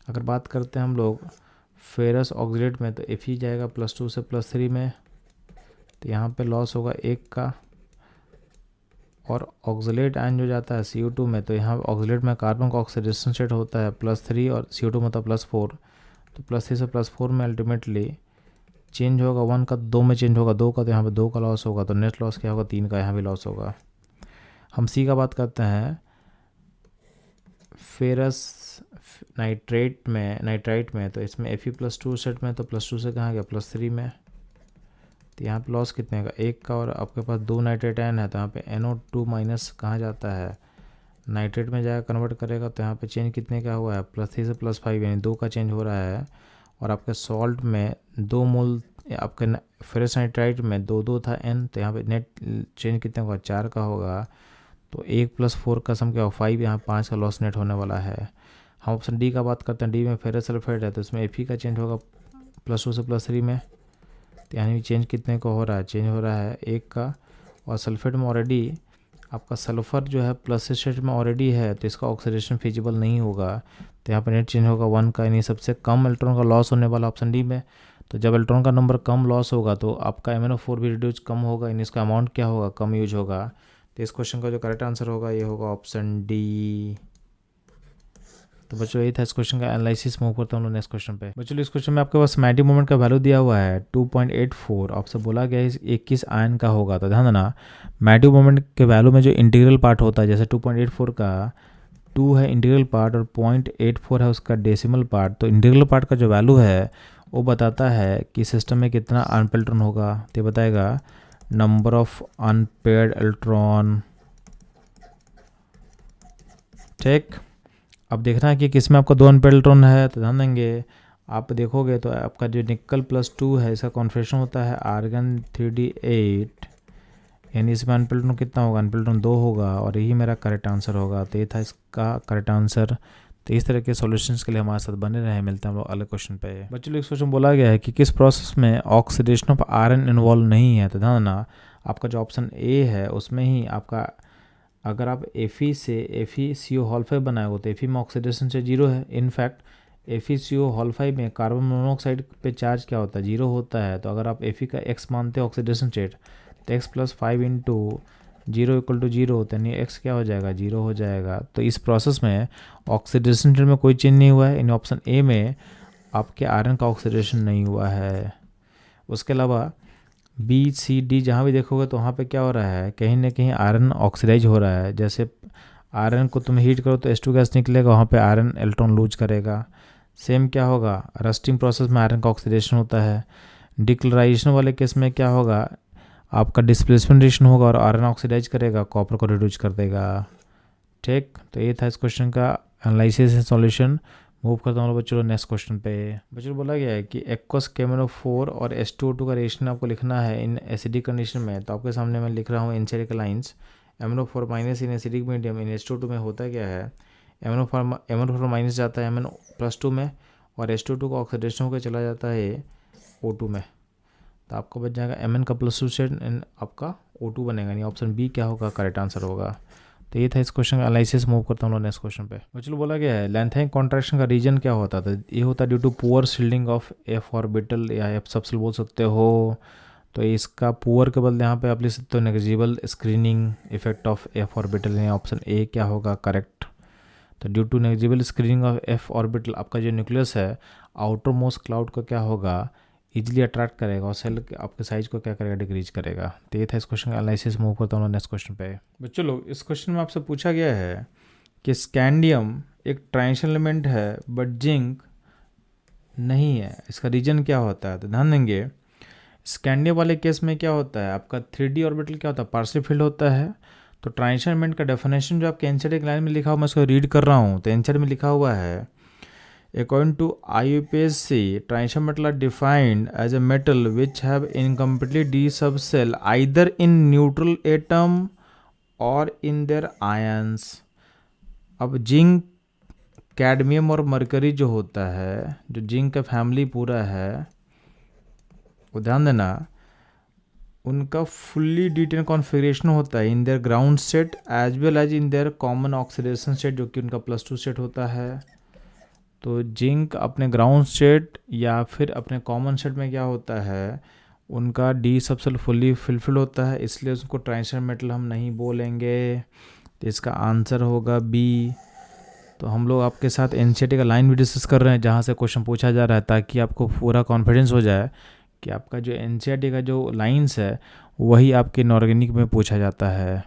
अगर बात करते हैं हम लोग फेरस ऑक्सीडेट में, तो Fe जाएगा +2 से +3 में, तो यहाँ पे लॉस होगा 1 का। और ऑक्सीलेट आयन जो जाता है CO2 में, तो यहाँ ऑक्सीलेट में कार्बन का ऑक्सीडेशन स्टेट होता है +3 और CO2 मतलब +4, तो +3 से +4 में अल्टीमेटली चेंज होगा 1 का 2 में चेंज होगा 2 का, तो यहाँ पे 2 का लॉस होगा। तो नेट लॉस क्या होगा, 3 का, यहाँ भी लॉस होगा। हम सी का बात करते हैं, फेरस नाइट्राइट में, तो इसमें Fe+2 सेट में, तो +2 से कहाँ गया, +3 में, तो यहाँ पे लॉस कितने का, 1 का, और आपके पास 2 नाइट्रेट आयन है, तो यहाँ पे NO2- कहाँ जाता है, नाइट्रेट में जाएगा, कन्वर्ट करेगा। तो यहाँ पे चेंज कितने का हुआ है, +3 से +5, यानी 2 का चेंज हो रहा है। और आपके सॉल्ट में 2 मोल, आपके फेरस नाइट्राइट में 2 था N, तो यहाँ पे नेट चेंज कितने का, 4 का होगा। तो 1 + 4 का सम क्या होगा, 5, यहाँ 5 का लॉस नेट होने वाला है। हम ऑप्शन डी का बात करते हैं, डी में फेरस सल्फेट है, तो इसमें Fe का चेंज होगा +2 से +3 में, तो यानी चेंज कितने का हो रहा है, चेंज हो रहा है 1 का। और सल्फेट में ऑलरेडी आपका सल्फ़र जो है प्लस स्टेट में ऑलरेडी है, तो इसका ऑक्सीडेशन फिजिबल नहीं होगा, तो यहाँ पर नेट चेंज होगा 1 का, यानी सबसे कम इलेक्ट्रॉन का लॉस होने वाला ऑप्शन डी में। तो जब इलेक्ट्रॉन का नंबर कम लॉस होगा, तो आपका MnO4 भी रिड्यूस कम होगा, यानी इसका अमाउंट क्या होगा, कम यूज होगा। तो इस क्वेश्चन का जो करेक्ट आंसर होगा ये होगा ऑप्शन डी। तो बच्चों यही था इस क्वेश्चन का एनालिसिस। मूव करता हूँ नेक्स्ट क्वेश्चन पे। बच्चों इस क्वेश्चन में आपके पास मैग्नेटिक मोमेंट का वैल्यू दिया हुआ है 2.84। आपसे बोला गया है 21 आयन का होगा। तो ध्यान देना मैग्नेटिक मोमेंट के वैल्यू में जो इंटीग्रल पार्ट होता है, जैसे 2.84 का 2 है इंटीग्रल पार्ट और 0.84 है उसका डेसिमल पार्ट, तो इंटीग्रल पार्ट का जो वैल्यू है वो बताता है कि सिस्टम में कितना अनपेयर्ड इलेक्ट्रॉन होगा। तो ये बताएगा नंबर ऑफ अनपेयर्ड इलेक्ट्रॉन। ठीक, अब देखना है कि किस में आपका 2 अनपेयर्ड इलेक्ट्रॉन है। तो ध्यान देंगे आप देखोगे तो आपका जो निकल +2 है इसका कॉन्फिगरेशन होता है आर्गन 3d8, यानी इसमें अनपेयर्ड इलेक्ट्रॉन कितना होगा, अनपेयर्ड इलेक्ट्रॉन 2 होगा और यही मेरा करेक्ट आंसर होगा। तो ये था इसका करेक्ट आंसर। तो इस तरह के सॉल्यूशंस के लिए हमारे साथ बने रहे। मिलते हैं हम लोग अगले क्वेश्चन पे। बच्चों इस क्वेश्चन बोला गया है कि किस प्रोसेस में ऑक्सीडेशन ऑफ आयरन इन्वॉल्व नहीं है। तो ध्यान देना आपका जो ऑप्शन ए है उसमें ही आपका, अगर आप Fe से FeCO बनाए हो तो Fe में ऑक्सीडेशन से 0 है। इनफैक्ट FeCO में कार्बन मोनोऑक्साइड पे चार्ज क्या होता है, 0 होता है। तो अगर आप Fe का x मानते हो ऑक्सीडेशन स्टेट, तो x + 5 × 0 = 0 होता है, यानी x क्या हो जाएगा, 0 हो जाएगा। तो इस प्रोसेस में ऑक्सीडेशन स्टेट में कोई चेंज नहीं हुआ है, यानी ऑप्शन ए में आपके आयरन का ऑक्सीडेशन नहीं हुआ है। उसके अलावा बी सी डी जहाँ भी देखोगे तो वहाँ पे क्या हो रहा है, कहीं ना कहीं आयरन ऑक्सीडाइज हो रहा है। जैसे आयरन को तुम हीट करो तो H2 गैस निकलेगा, वहाँ पे आयरन इलेक्ट्रॉन लूज करेगा। सेम क्या होगा, रस्टिंग प्रोसेस में आयरन का ऑक्सीडेशन होता है। डिक्लोराइजेशन वाले केस में क्या होगा, आपका डिस्प्लेसमेंट रिएक्शन होगा और आयरन ऑक्सीडाइज करेगा, कॉपर को रिड्यूस कर देगा। ठीक, तो ये था इस क्वेश्चन का एनालिसिस एंड सॉल्यूशन। मूव करता हूँ बच्चों नेक्स्ट क्वेश्चन पे। बच्चों बोला गया है कि एक्वस KMnO4 और H2O2 का रिएक्शन आपको लिखना है इन एसिडिक कंडीशन में। तो आपके सामने मैं लिख रहा हूँ एनचेरिक lines. MnO4- in acidic medium in H2O2 में होता क्या है, MnO4- जाता है Mn+2 में और H2O2 का ऑक्सीडेशन होकर चला जाता है O2 में। तो आपको बच जाएगा Mn का +2 सेट एंड आपका O2 बनेगा, यानी ऑप्शन बी क्या होगा, करेक्ट आंसर होगा। तो ये था इस क्वेश्चन का एनालिसिस। मूव करता हूँ नेक्स्ट क्वेश्चन पे। बच्चों बोला गया है लेंथाइन कॉन्ट्रैक्शन का रीजन क्या होता था। ये होता है due to poor shielding of f orbital या एफ सबसेल बोल सकते हो। तो इसका पुअर के बदले यहाँ पे आप लिख सकते हो negligible screening effect of f orbital, यानी ऑप्शन ए क्या होगा करेक्ट। तो due to negligible screening of f orbital आपका जो न्यूक्लियस है आउटर मोस्ट क्लाउड को क्या होगा, इजीली अट्रैक्ट करेगा और सेल के आपके साइज को क्या करेगा, डिक्रीज करेगा। तो ये था इस क्वेश्चन का एनालिसिस। मूव करता हूँ नेक्स्ट क्वेश्चन पे। बच्चों लोग इस क्वेश्चन में आपसे पूछा गया है कि स्कैंडियम एक ट्रांजिशन एलिमेंट है बट जिंक नहीं है, इसका रीजन क्या होता है। तो ध्यान देंगे स्कैंडियम वाले केस में क्या होता है, आपका 3D ऑर्बिटल क्या होता है, पार्शियल फील्ड होता है। तो ट्रांजिशन एलिमेंट का डेफिनेशन जो आपके एनसीईआरटी लाइन में लिखा हुआ, मैं उसको रीड कर रहा हूँ। तो एनसीईआरटी में लिखा हुआ है according to IUPAC, transition metal are defined as a metal which have incomplete d subshell either in neutral atom or in their ions। अब जिंक, कैडमियम और मरकरी जो होता है, जो जिंक का फैमिली पूरा है, वो ध्यान देना उनका फुल्ली डिटेन कॉन्फ़िगरेशन होता है in their ground state as well as in their common oxidation state, जो कि उनका +2 स्टेट होता है। तो जिंक अपने ग्राउंड स्टेट या फिर अपने कॉमन स्टेट में क्या होता है, उनका डी सबसेल फुल्ली फिलफिल होता है, इसलिए उसको ट्रांजिशन मेटल हम नहीं बोलेंगे। तो इसका आंसर होगा बी। तो हम लोग आपके साथ एनसीईआरटी का लाइन भी डिस्कस कर रहे हैं जहाँ से क्वेश्चन पूछा जा रहा है, ताकि आपको पूरा कॉन्फिडेंस हो जाए कि आपका जो एनसीईआरटी का जो लाइन्स है वही आपके इनऑर्गेनिक में पूछा जाता है।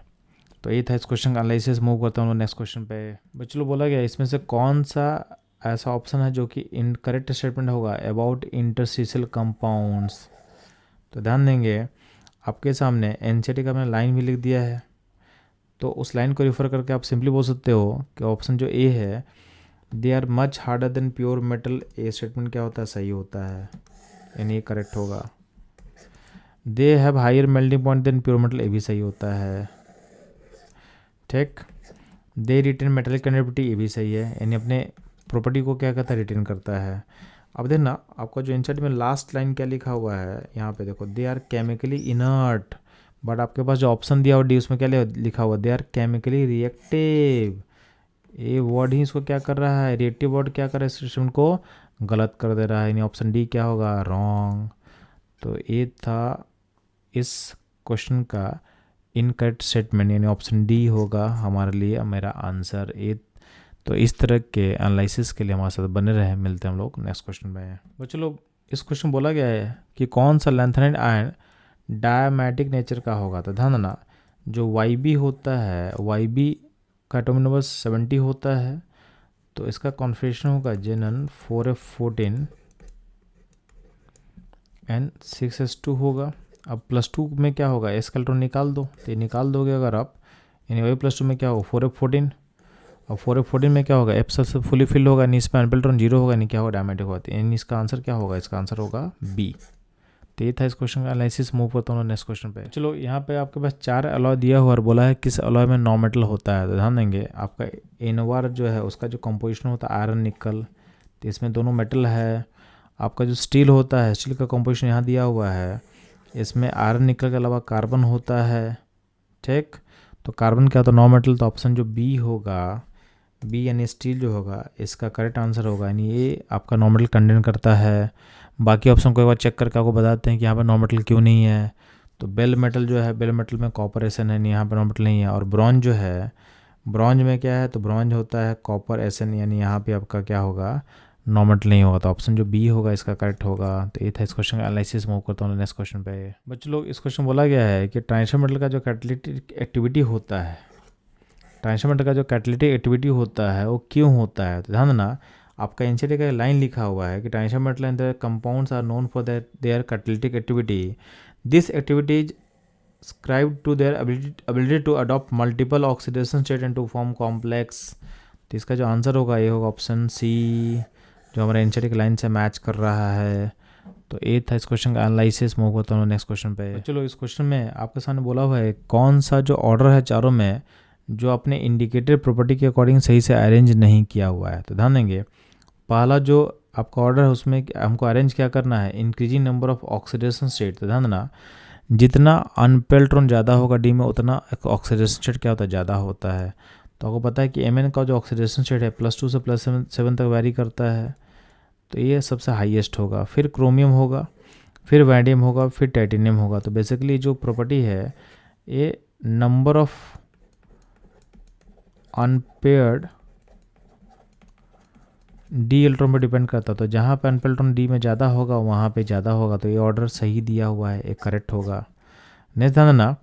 तो ये था इस क्वेश्चन का एनालिसिस। मूव करता हूँ नेक्स्ट क्वेश्चन पे। बच्चों लोग बोला गया इसमें से कौन सा ऐसा ऑप्शन है जो कि इनकरेक्ट स्टेटमेंट होगा अबाउट इंटरस्टिशियल कंपाउंड्स। तो ध्यान देंगे आपके सामने एनसीईआरटी का मैंने लाइन भी लिख दिया है, तो उस लाइन को रिफ़र करके आप सिंपली बोल सकते हो कि ऑप्शन जो ए है, they are much harder than pure metal, A statement क्या होता है, सही होता है, यानी ये करेक्ट होगा। They have higher melting point than pure metal, ये भी सही होता है। ठीक, दे रिटेन मेटल कंडक्टिविटी, ये भी सही है, यानी अपने प्रॉपर्टी को क्या करता है, रिटेन करता है। अब देखना आपका जो एनसीईआरटी में लास्ट लाइन क्या लिखा हुआ है, यहाँ पे देखो they are chemically inert, but आपके पास जो ऑप्शन दिया हुआ डी उसमें क्या लिखा हुआ, दे आर केमिकली रिएक्टिव। ये वर्ड ही इसको क्या कर रहा है, रिएक्टिव वर्ड क्या कर रहा है, सिस्टम को गलत कर दे रहा है, यानी ऑप्शन डी क्या होगा, रॉन्ग। तो ये था इस क्वेश्चन का इनकरेक्ट स्टेटमेंट, यानी ऑप्शन डी होगा हमारे लिए मेरा आंसर ए। तो इस तरह के एनालिसिस के लिए हमारे साथ बने रहे। मिलते हैं हम लोग नेक्स्ट क्वेश्चन में। बच्चों लोग इस क्वेश्चन बोला गया है कि कौन सा लैंथेनाइड आयन डायमैटिक नेचर का होगा। तो ध्यान देना, जो YB होता है, YB का एटॉमिक नंबर 70 होता है, तो इसका कॉन्फिगरेशन होगा Zn 4f14 N 6s2 होगा। अब +2 में क्या होगा, s का इलेक्ट्रॉन निकाल दो, तो ये निकाल दोगे अगर आप, यानी वही +2 में क्या होगा 4f14, और 4f14 में क्या होगा f सबसे फुली फिल होगा, यानी इसमें इलेक्ट्रॉन 0 होगा, यानी क्या होगा डायमैटिक होगा, यानी इसका आंसर क्या होगा, इसका आंसर होगा B। तो ये था इस क्वेश्चन का एनालिसिस। मूव करता हूँ नेक्स्ट क्वेश्चन पे। चलो यहाँ पे आपके पास 4 अलॉय दिया हुआ और बोला है किस अलॉय में नॉन मेटल होता है। तो ध्यान देंगे, आपका इनवर जो है उसका जो कंपोजिशन होता है आयरन निकल, तो इसमें दोनों मेटल है। आपका जो स्टील होता है, स्टील का कंपोजिशन यहाँ दिया हुआ है, इसमें आयरन निकल के अलावा कार्बन होता है। ठीक, तो कार्बन क्या होता है नॉन मेटल, तो ऑप्शन जो बी होगा, बी यानी स्टील जो होगा, इसका करेक्ट आंसर होगा, यानी ये आपका नॉन मेटल कंटेन करता है। बाकी ऑप्शन को एक बार चेक करके आपको बताते हैं कि यहाँ पर नॉन मेटल क्यों नहीं है। तो बेल मेटल जो है, बेल मेटल में कॉपर एसन है, यहाँ पर नॉन मेटल नहीं है। और ब्रॉन्ज जो है, ब्रॉन्ज में क्या है, तो ब्रॉन्ज होता है कॉपर एसन, यानी यहाँ पे आपका क्या होगा नॉन मेटल नहीं होगा। तो ऑप्शन जो बी होगा इसका करेक्ट होगा। तो ये था इस क्वेश्चन का एनालिसिस। मूव करता हूँ नेक्स्ट क्वेश्चन पे। बच्चों लोग इस क्वेश्चन बोला गया है कि ट्रांजिशन मेटल का जो कैटालिटिक एक्टिविटी होता है, ट्रांजिशन मेटल का जो कैटालिटिक एक्टिविटी होता है वो क्यों होता है। तो ध्यान देना, आपका एनसीईआरटी का लाइन लिखा हुआ है कि transition metal and the compounds are known for their catalytic activity. This activity is ascribed to their ability to adopt multiple oxidation state and to form complex। तो इसका जो आंसर होगा ये होगा ऑप्शन सी, जो हमारे एनसीईआरटी की line से मैच कर रहा है। तो ये था इस क्वेश्चन का एनालिसिस। मूव करता हूँ नेक्स्ट क्वेश्चन पे। चलो इस क्वेश्चन में आपके सामने बोला हुआ है कौन सा जो ऑर्डर है चारों में जो अपने इंडिकेटेड प्रॉपर्टी के अकॉर्डिंग सही से अरेंज नहीं किया हुआ है। तो ध्यान देंगे, पहला जो आपका ऑर्डर है उसमें हमको अरेंज क्या करना है, increasing number of oxidation state. तो ध्यान देना, जितना अनपेयर्ड इलेक्ट्रॉन ज़्यादा होगा डी में उतना ऑक्सीडेशन स्टेट क्या होता है, ज़्यादा होता है। तो आपको पता है कि Mn का जो ऑक्सीडेशन स्टेट है +2 से +7 तक वैरी करता है, तो ये सबसे हाईएस्ट होगा। फिर क्रोमियम होगा, फिर वैडियम होगा, फिर टाइटेनियम होगा। तो बेसिकली जो प्रॉपर्टी है ये number of unpaired D electron पर डिपेंड करता है। तो जहाँ पे अनपेयर्ड इलेक्ट्रॉन डी में ज़्यादा होगा वहाँ पे ज़्यादा होगा। तो ये ऑर्डर सही दिया हुआ है, एक करेक्ट होगा। नेक्स्ट ध्यान देना,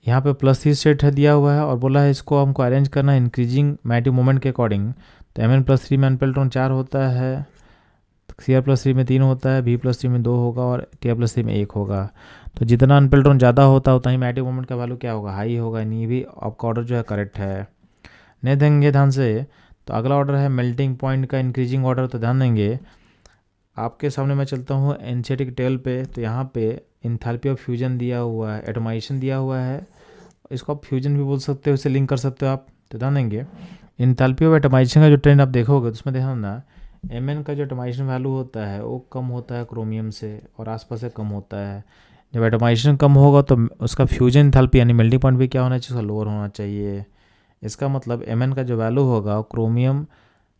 यहाँ पे +3 स्टेट है दिया हुआ है और बोला है इसको हमको अरेंज करना है इंक्रीजिंग मैग्नेटिक मोमेंट के अकॉर्डिंग। तो Mn+3 में अनपेयर्ड इलेक्ट्रॉन 4 होता है, Cr+3 में 3 होता है, B+3 में 2 होगा और Ti+3 में 1 होगा। तो जितना अनपेयर्ड इलेक्ट्रॉन ज़्यादा होता है उतना ही मैग्नेटिक मोमेंट का वैल्यू क्या होगा, हाई होगा। यानी ये भी आपका ऑर्डर जो है करेक्ट है। नहीं देंगे ध्यान से, तो अगला ऑर्डर है मेल्टिंग पॉइंट का इंक्रीजिंग ऑर्डर। तो ध्यान देंगे, आपके सामने मैं चलता हूँ एनसीईआरटी के टेल पे, तो यहाँ पे इंथैल्पी ऑफ फ्यूजन दिया हुआ है, एटमाइजेशन दिया हुआ है, इसको आप फ्यूजन भी बोल सकते हो, इसे लिंक कर सकते हो आप। तो ध्यान देंगे, इंथैल्पी ऑफ एटमाइजेशन का जो ट्रेंड आप देखोगे तो उसमें ध्यान ना Mn का जो एटमाइजेशन वैल्यू होता है वो कम होता है क्रोमियम से और आसपास से कम होता है। जब एटमाइजेशन कम होगा तो उसका फ्यूजन इंथैल्पी यानी मेल्टिंग पॉइंट भी क्या होना चाहिए, उसका लोअर होना चाहिए। इसका मतलब Mn का जो वैल्यू होगा क्रोमियम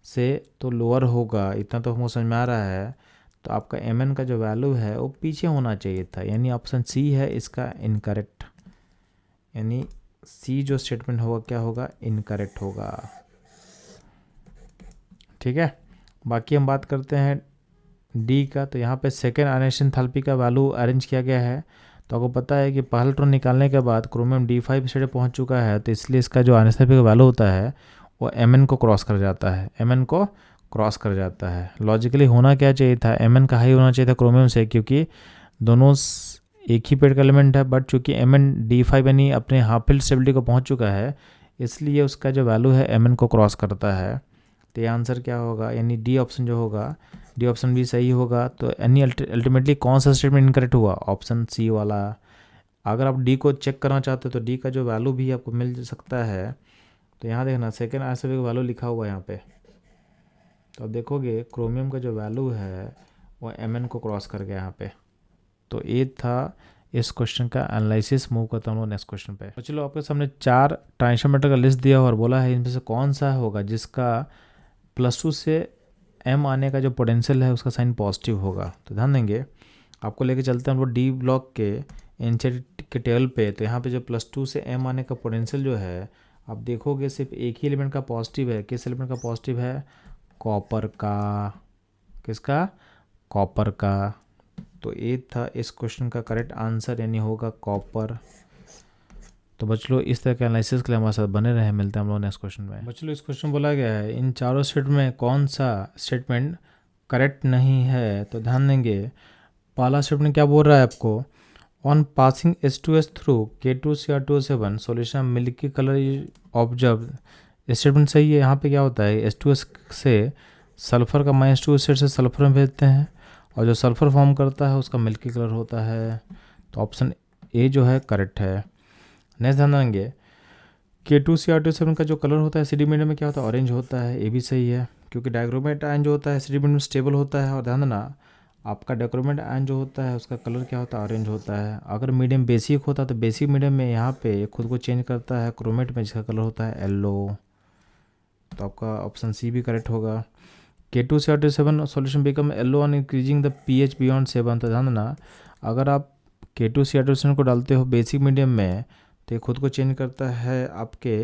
से तो लोअर होगा, इतना तो हमको समझ में आ रहा है। तो आपका Mn का जो वैल्यू है वो पीछे होना चाहिए था, यानी ऑप्शन सी है इसका इनकरेक्ट, यानी सी जो स्टेटमेंट होगा क्या होगा, इनकरेक्ट होगा। ठीक है, बाकी हम बात करते हैं डी का। तो यहाँ पे सेकेंड आयनाइजेशन एंथैल्पी का वैल्यू अरेंज किया गया है। तो आपको पता है कि पहला इलेक्ट्रॉन निकालने के बाद क्रोमियम D5 स्टेट पहुँच चुका है, तो इसलिए इसका जो आयनाइजेशन एंथैल्पी का वैल्यू होता है वो Mn को क्रॉस कर जाता है, Mn को क्रॉस कर जाता है। लॉजिकली होना क्या चाहिए था, Mn का हाई होना चाहिए था क्रोमियम से, क्योंकि दोनों एक ही पेड़ का एलिमेंट है, बट चूँकि Mn D5 यानी अपने हाफ फील्ड स्टेबिलिटी को पहुँच चुका है, इसलिए उसका जो वैल्यू है Mn को क्रॉस करता है। तो ये आंसर क्या होगा, यानी डी ऑप्शन जो होगा, डी ऑप्शन भी सही होगा। तो यानी अल्टीमेटली कौन सा स्टेटमेंट इनकरेक्ट हुआ, ऑप्शन सी वाला। अगर आप डी को चेक करना चाहते हो तो डी का जो वैल्यू भी आपको मिल सकता है। तो यहाँ देखना सेकेंड आंसर का वैल्यू लिखा हुआ है यहाँ पे, तो आप देखोगे क्रोमियम का जो वैल्यू है वो Mn को क्रॉस कर गया यहाँ पे। तो ये था इस क्वेश्चन का एनालिसिस। मूव करता हूँ नेक्स्ट क्वेश्चन पे। तो चलो आपके सामने 4 ट्रांजिशन मेटल का लिस्ट दिया और बोला है इनमें से कौन सा होगा जिसका +2 से M आने का जो पोटेंशियल है उसका साइन पॉजिटिव होगा। तो ध्यान देंगे, आपको लेके चलते हैं हम लोग डी ब्लॉक के एनसीईआरटी के टेबल पे, तो यहाँ पे जो +2 से m आने का पोटेंशियल जो है आप देखोगे सिर्फ एक ही एलिमेंट का पॉजिटिव है। किस एलिमेंट का पॉजिटिव है? कॉपर का। किसका? कॉपर का। तो ये था इस क्वेश्चन का करेक्ट आंसर, यानी होगा कॉपर। तो बच्चों लोग इस तरह के एनालिसिस के लिए हमारे साथ बने रहे। मिलते हैं हम लोग नेक्स्ट क्वेश्चन में। बच्चों लोग इस क्वेश्चन बोला गया है इन चारों स्टेटमेंट में कौन सा स्टेटमेंट करेक्ट नहीं है? तो ध्यान देंगे, पहला स्टेटमेंट क्या बोल रहा है आपको, on passing H2S through K2Cr2O7 solution milky colour is observe. Statement सही है। यहाँ पे क्या होता है, H2S से सल्फर का -2 स्टेट से सल्फर में भेजते हैं और जो सल्फर फॉर्म करता है उसका मिल्की कलर होता है। तो ऑप्शन ए जो है करेक्ट है। नेक्स्ट ध्यान देंगे, K2Cr2O7 का जो कलर होता है एसिडिक मीडियम में क्या होता है, ऑरेंज होता है। ये भी सही है क्योंकि डाइक्रोमेट आयन जो होता है एसिडिक मीडियम में स्टेबल होता है। और ध्यान देना, आपका डाइक्रोमेट आयन जो होता है उसका कलर क्या होता है, ऑरेंज है। अगर मीडियम बेसिक होता तो बेसिक मीडियम में यहाँ पे खुद को चेंज करता है क्रोमेट में, जिसका कलर होता है येलो। तो आपका ऑप्शन सी भी करेक्ट होगा। K2Cr2O7 solution become yellow on increasing the pH beyond 7। तो ध्यान देना, अगर आप K2Cr2O7 को डालते हो बेसिक मीडियम में तो ये खुद को चेंज करता है आपके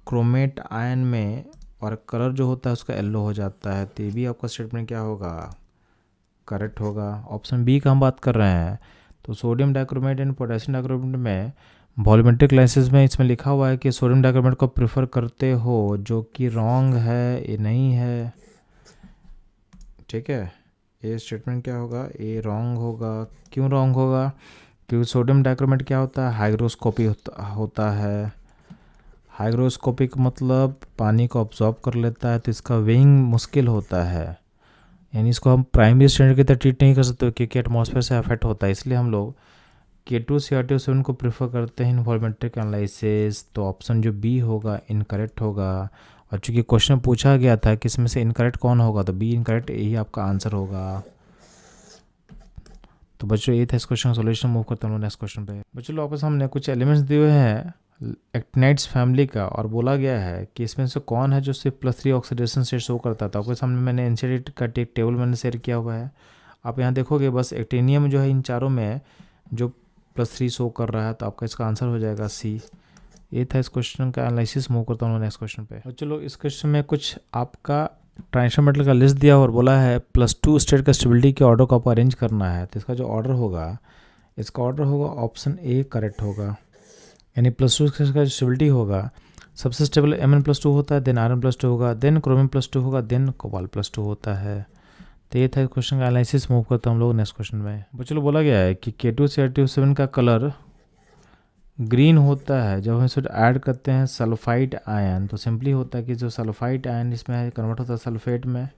क्रोमेट आयन में और कलर जो होता है उसका येलो हो जाता है। तो ये भी आपका स्टेटमेंट क्या होगा, करेक्ट होगा। ऑप्शन बी का हम बात कर रहे हैं। तो sodium dichromate and potassium dichromate में वॉल्यूमेट्रिक एनालिसिस में इसमें लिखा हुआ है कि सोडियम डाइक्रोमेट को प्रेफर करते हो, जो कि रॉन्ग है, ये नहीं है। ठीक है, ये स्टेटमेंट क्या होगा, ये रॉन्ग होगा। क्यों रॉन्ग होगा? क्योंकि सोडियम डाइक्रोमेट क्या होता है, हाइग्रोस्कोपी होता है। हाइग्रोस्कोपिक मतलब पानी को ऑब्जॉर्ब कर लेता है, तो इसका वेइंग मुश्किल होता है। यानी इसको हम प्राइमरी स्टैंडर्ड की तरह ट्रीट नहीं कर सकते क्योंकि एटमॉस्फेयर से अफेक्ट होता है। इसलिए हम लोग K2Cr2O7 को प्रेफर करते हैं इन वॉल्यूमेट्रिक एनालिसिस। तो ऑप्शन जो बी होगा इनकरेक्ट होगा। और चूंकि क्वेश्चन पूछा गया था कि इसमें से इनकरेक्ट कौन होगा, तो बी इनकरेक्ट, यही आपका आंसर होगा। तो बच्चों ये था इस क्वेश्चन का सोल्यूशन। मूव करते हैं नेक्स्ट क्वेश्चन पे। बच्चों लोग आपके सामने कुछ एलिमेंट्स दिए हुए हैं एक्टिनाइड्स फैमिली का, और बोला गया है कि इसमें से कौन है जो सिर्फ +3 ऑक्सीडेशन स्टेट शो करता था। आपके सामने मैंने एनसीईआरटी का टेबल मैंने शेयर किया हुआ है। आप यहाँ देखोगे बस एक्टिनियम जो है इन चारों में जो +3 शो कर रहा है, तो आपका इसका आंसर हो जाएगा सी। ये था इस क्वेश्चन का एनालिसिस। मूव करता हूँ नेक्स्ट क्वेश्चन पे। और चलो इस क्वेश्चन में कुछ आपका ट्रांजिशन मेटल का लिस्ट दिया और बोला है +2 स्टेट का स्टेबिलिटी के ऑर्डर को आपको अरेंज करना है। तो इसका जो ऑर्डर होगा, इसका ऑर्डर होगा ऑप्शन ए करेक्ट होगा। यानी +2 का स्टेबिलिटी होगा, सबसे स्टेबल Mn+2 होता है, देन Rn+2 होगा, देन क्रोमियम+2 होगा, देन कोबाल्ट+2 होता है। तो ये था क्वेश्चन का एनालिसिस। मूव करता हम लोग नेक्स्ट क्वेश्चन में। चलो बोला गया है कि K2Cr2O7 का कलर ग्रीन होता है जब हम इसे ऐड करते हैं सल्फाइड आयन। तो सिंपली होता है कि जो सल्फाइड आयन इसमें है कन्वर्ट होता है सल्फेट में,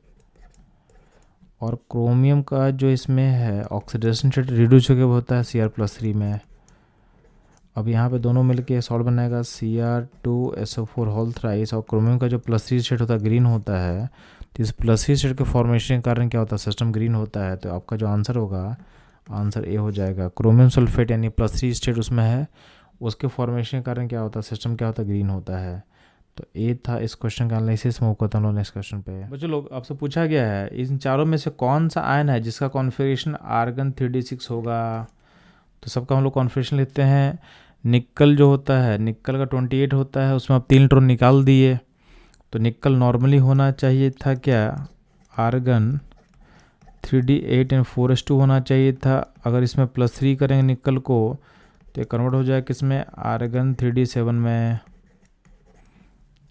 और क्रोमियम का जो इसमें है ऑक्सीडेशन स्टेट रिड्यूस होकर होता है Cr+3 में। अब यहाँ पे दोनों मिलके सॉल्ट बनाएगा Cr2SO4 होल थ्राइस, और क्रोमियम का जो +3 स्टेट होता है ग्रीन होता है। तो इस +3 स्टेट के फॉर्मेशन के कारण क्या होता है, सिस्टम ग्रीन होता है। तो आपका जो आंसर होगा, आंसर ए हो जाएगा। क्रोमियम सल्फेट यानी +3 स्टेट उसमें है, उसके फॉर्मेशन के कारण क्या होता है, सिस्टम क्या होता है, ग्रीन होता है। तो ए था इस क्वेश्चन का एनालिसिस। मूव करता हूँ नेक्स्ट क्वेश्चन पे। बच्चों लोग आपसे पूछा गया है इन चारों में से कौन सा आयन है जिसका कॉन्फ़िगरेशन आर्गन 3d6 होगा। तो सबका हम लोग कॉन्फ़िगरेशन लेते हैं। निकल जो होता है, निकल का 28 होता है, उसमें आप 3 इलेक्ट्रॉन निकाल दिए। तो निकल नॉर्मली होना चाहिए था क्या, आर्गन 3d8 एंड 4s2 होना चाहिए था। अगर इसमें +3 करेंगे निकल को तो ये कन्वर्ट हो जाएगा किसमें, आर्गन 3d7 में।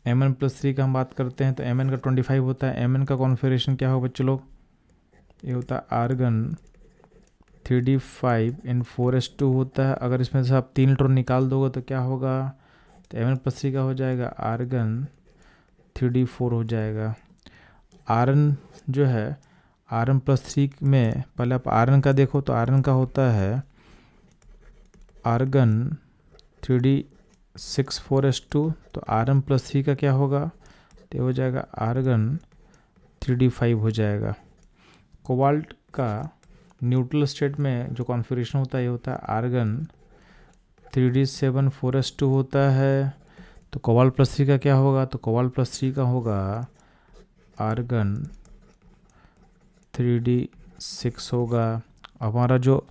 Mn+3 का हम बात करते हैं तो Mn का 25 होता है। Mn का कॉन्फ़िगरेशन क्या होगा बच्चों लोग, ये होता है आर्गन 3d5 इन 4s2 होता है। अगर इसमें से आप 3 इलेक्ट्रॉन निकाल दोगे तो क्या होगा, तो Mn+3 का हो जाएगा आर्गन 3d4 हो जाएगा। आयरन जो है Rn+3 में पहले आप आयरन का देखो तो आयरन का होता है आर्गन 3d6 4s2। तो Rn+3 का क्या होगा, तो हो जाएगा आर्गन 3d5 हो जाएगा। कोबाल्ट का न्यूट्रल स्टेट में जो कॉन्फ़िगरेशन होता है ये होता है आर्गन 3d7 4s2 होता है। तो कोबाल्ट+3 का क्या होगा, तो कोबाल्ट+3 का होगा आर्गन 3d6 होगा। हमारा जो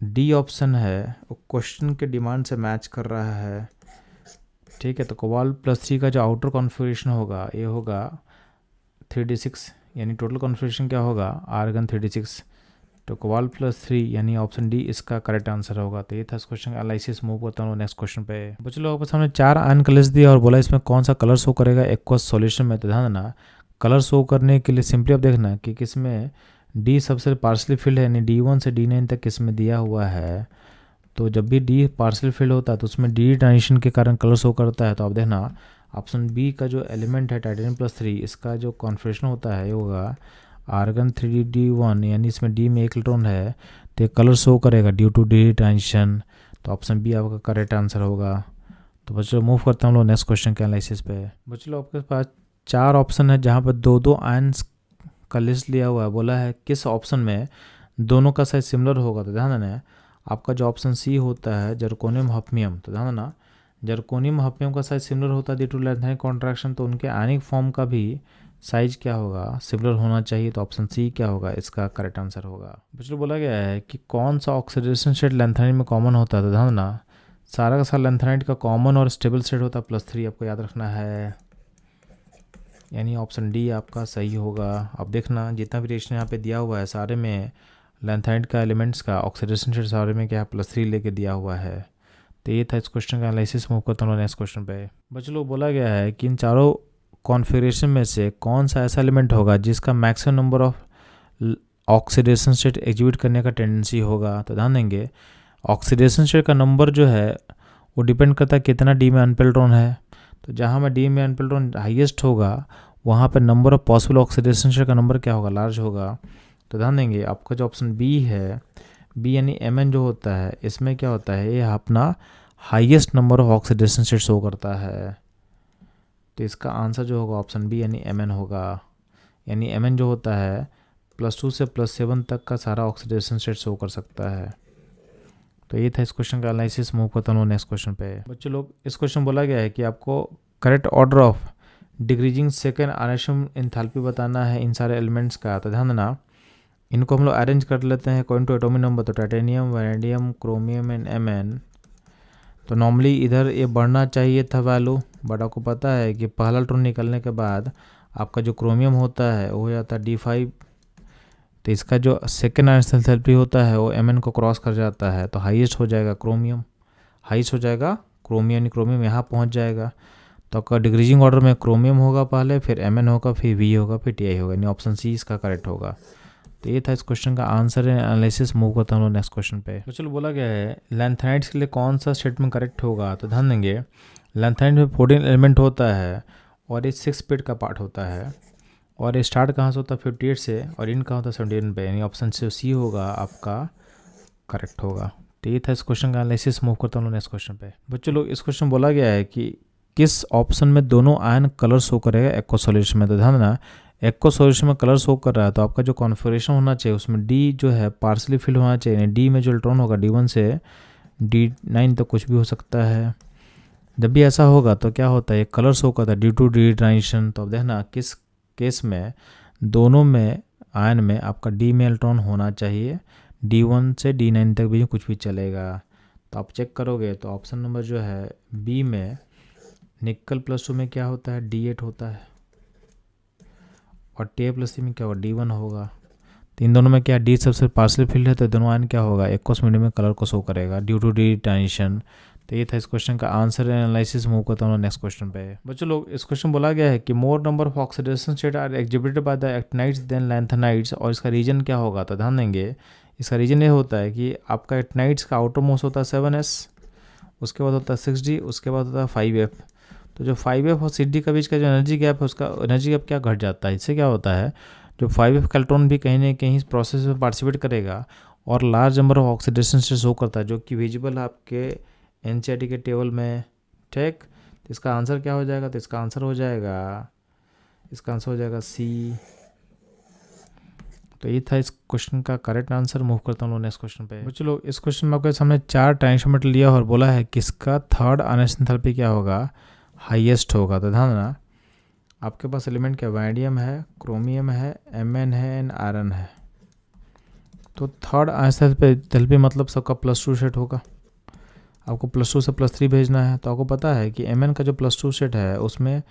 डी ऑप्शन है वो क्वेश्चन के डिमांड से मैच कर रहा है, ठीक है। तो कोबाल्ट+3 का जो आउटर कॉन्फ़िगरेशन होगा ये होगा 3d6, यानी टोटल कॉन्फ़िगरेशन क्या होगा आर्गन 3d6। तो कोबाल्ट+3 यानी ऑप्शन डी इसका करेक्ट आंसर होगा। तो ये था इस क्वेश्चन का एनालिसिस। मूव करता हूँ नेक्स्ट क्वेश्चन पे। बच्चों लोगों के सामने 4 आयन कलर्स दिया और बोला इसमें कौन सा कलर शो करेगा एक्वस सॉल्यूशन में। तो ध्यान देना, कलर शो करने के लिए सिंपली आप देखना कि किसमें डी सबसे पार्सली फिल्ड है, यानी D1 से D9 तक किसमें दिया हुआ है। तो जब भी डी पार्सली फिल्ड होता है तो उसमें डी ट्रांजिशन के कारण कलर शो करता है। तो आप देखना ऑप्शन बी का जो एलिमेंट है टाइटेनियम+3, इसका जो कॉन्फ़िगरेशन होता है ये होगा आर्गन 3d1, यानी इसमें डी में 1 इलेक्ट्रॉन है तो ये कलर शो करेगा ड्यू टू डी ट्रांजिशन। तो ऑप्शन बी आपका करेक्ट आंसर होगा। तो बच्चों मूव करते हैं हम लोग नेक्स्ट क्वेश्चन के एनालिसिस पे। बच्चों लोग आपके पास 4 ऑप्शन है जहाँ पर 2-2 आयन्स का लिस्ट लिया हुआ है। बोला है किस ऑप्शन में दोनों का साइज सिमिलर होगा। तो ध्यान देना आपका जो ऑप्शन सी होता है जर्कोनियम हफनियम। तो ध्यान देना जर्कोनियम हफनियम का साइज सिमिलर होता है ड्यू टू लैंथेनिक कॉन्ट्रैक्शन, तो उनके आयनिक फॉर्म का भी साइज क्या होगा सिमिलर होना चाहिए। तो ऑप्शन सी क्या होगा इसका करेक्ट आंसर होगा। बच्चों बोला गया है कि कौन सा ऑक्सीडेशन स्टेट लैंथेनाइट में कॉमन होता है। तो ध्यान देना सारा का सारा लैंथेनाइट का कॉमन और स्टेबल स्टेट होता है +3, आपको याद रखना है, यानी ऑप्शन डी आपका सही होगा। अब देखना जितना भी रिएक्शन यहाँ पे दिया हुआ है सारे में लैंथेनाइट का एलिमेंट्स का ऑक्सीडेशन स्टेट सारे में क्या +3 लेके दिया हुआ है। तो ये था इस क्वेश्चन का एनालिसिस। मूव करता हूँ नेक्स्ट क्वेश्चन पे। बच्चों लोग बोला गया है कि इन चारों कॉन्फ़िगरेशन में से कौन सा ऐसा एलिमेंट होगा जिसका maximum number of oxidation state execute करने का टेंडेंसी होगा। तो ध्यान देंगे ऑक्सीडेशन स्टेट का नंबर जो है वो डिपेंड करता है कितना डी में अनपेल्ड इलेक्ट्रॉन है। तो जहाँ में डी में अनपेल्ड इलेक्ट्रॉन हाईएस्ट होगा वहाँ पर number of possible oxidation state का नंबर क्या होगा लार्ज होगा। तो ध्यान देंगे आपका जो ऑप्शन बी है, बी यानी Mn जो होता है इसमें क्या होता है ये अपना highest number of oxidation state show करता है। तो इसका आंसर जो होगा ऑप्शन बी यानी Mn होगा, यानी Mn जो होता है +2 से +7 तक का सारा ऑक्सीडेशन स्टेट शो कर सकता है। तो ये था इस क्वेश्चन का एनालिसिस। मूव करता हूँ नेक्स्ट क्वेश्चन पे। बच्चों लोग इस क्वेश्चन बोला गया है कि आपको correct order of decreasing second ionisation enthalpy बताना है इन सारे एलिमेंट्स का। तो ध्यान देना इनको हम लोग अरेंज कर लेते हैं अकॉर्डिंग टू एटॉमिक नंबर। तो titanium, vanadium, chromium and Mn। तो नॉर्मली इधर ये बढ़ना चाहिए था वैल्यू, बट आपको पता है कि पहला इलेक्ट्रॉन निकलने के बाद आपका जो क्रोमियम होता है वो हो जाता है D5। तो इसका जो सेकेंड आयनेशन एंथैल्पी होता है वो Mn को क्रॉस कर जाता है, तो हाईएस्ट हो जाएगा क्रोमियम, हाईएस्ट हो जाएगा क्रोमियम, यानी क्रोमियम यहाँ पहुँच जाएगा। तो आपका डिक्रीजिंग ऑर्डर में क्रोमियम होगा पहले, फिर Mn होगा, फिर V होगा, फिर Ti होगा, यानी ऑप्शन सी इसका करेक्ट होगा। तो ये था इस क्वेश्चन का आंसर है एनालिसिस। मूव करता हूँ नेक्स्ट क्वेश्चन पे। तो चलो बोला गया है लैंथेनाइट्स के लिए कौन सा स्टेटमेंट करेक्ट होगा। तो ध्यान देंगे लैंथेनाइट में 14 एलिमेंट होता है और ये 6 बिट का पार्ट होता है और ये स्टार्ट कहाँ से होता है 58 से और इन कहाँ होता है 71 पे, यानी ऑप्शन सी होगा आपका करेक्ट होगा। तो ये था इस क्वेश्चन का एनालिसिस। मूव करता हूँ नेक्स्ट क्वेश्चन पे। बच्चों लोग इस क्वेश्चन बोला गया है कि किस ऑप्शन में दोनों आयन कलर शो करेगा एक्वस सॉल्यूशन में। तो ध्यान देना एक्वस सॉल्यूशन में कलर शो कर रहा है तो आपका जो कॉन्फ़िगरेशन होना चाहिए उसमें डी जो है पार्सली फिल होना चाहिए, यानी डी में जो इलेक्ट्रॉन होगा D1 से D9 तक कुछ भी हो सकता है। जब भी ऐसा होगा तो क्या होता है कलर शो करता है ड्यू टू डी ट्रांजिशन। तो अब देखना किस केस में दोनों में आयन में आपका डी में इलेक्ट्रॉन होना चाहिए, D1 से D9 तक भी कुछ भी चलेगा। तो आप चेक करोगे तो ऑप्शन नंबर जो है बी में निकल +2 में क्या होता है D8 होता है और Ti+3 में क्या होगा D1 होगा। तो इन दोनों में क्या डी सबसे पार्सली फिल्ड है तो दोनों आयन क्या होगा एक्वस मीडियम में कलर को शो करेगा ड्यू टू डी ट्रांजिशन। तो ये था इस क्वेश्चन का आंसर एनालिसिस। मूव करता हूँ नेक्स्ट क्वेश्चन पे। बच्चों लोग इस क्वेश्चन बोला गया है कि more number of oxidation state are exhibited by the actinides than lanthanides, और इसका रीजन क्या होगा। तो ध्यान देंगे इसका रीजन ये होता है कि आपका एक्टिनाइट्स का आउटर मोस्ट होता है 7s, उसके बाद होता है 6d, उसके बाद होता है 5f। तो जो 5f और 6d का बीच का जो एनर्जी गैप है उसका एनर्जी गैप क्या घट जाता है। इससे क्या होता है जो 5f का इलेक्ट्रॉन भी कहीं ना कहीं इस प्रोसेस में पार्टिसिपेट करेगा और लार्ज नंबर ऑफ ऑक्सीडेशन से शो करता है जो कि विजिबल है आपके NCERT के टेबल में, ठीक। तो इसका आंसर क्या हो जाएगा, तो इसका आंसर हो जाएगा सी। तो ये था इस क्वेश्चन का करेक्ट आंसर। मूव करता हूँ नेक्स्ट क्वेश्चन पे। बच्चों लोग इस क्वेश्चन में आपके सामने 4 ट्रांजिशन मेटल लिया और बोला है किसका थर्ड आयनेशन एंथैल्पी क्या होगा हाईएस्ट होगा। तो ध्यान देना आपके पास एलिमेंट क्या वैनेडियम है, क्रोमियम है, Mn है एंड आयरन है। तो थर्ड आंसर पे एल पी मतलब सबका +2 सेट होगा। आपको +2 से +3 भेजना है, तो आपको पता है कि एम एन का जो +2 सेट है उसमें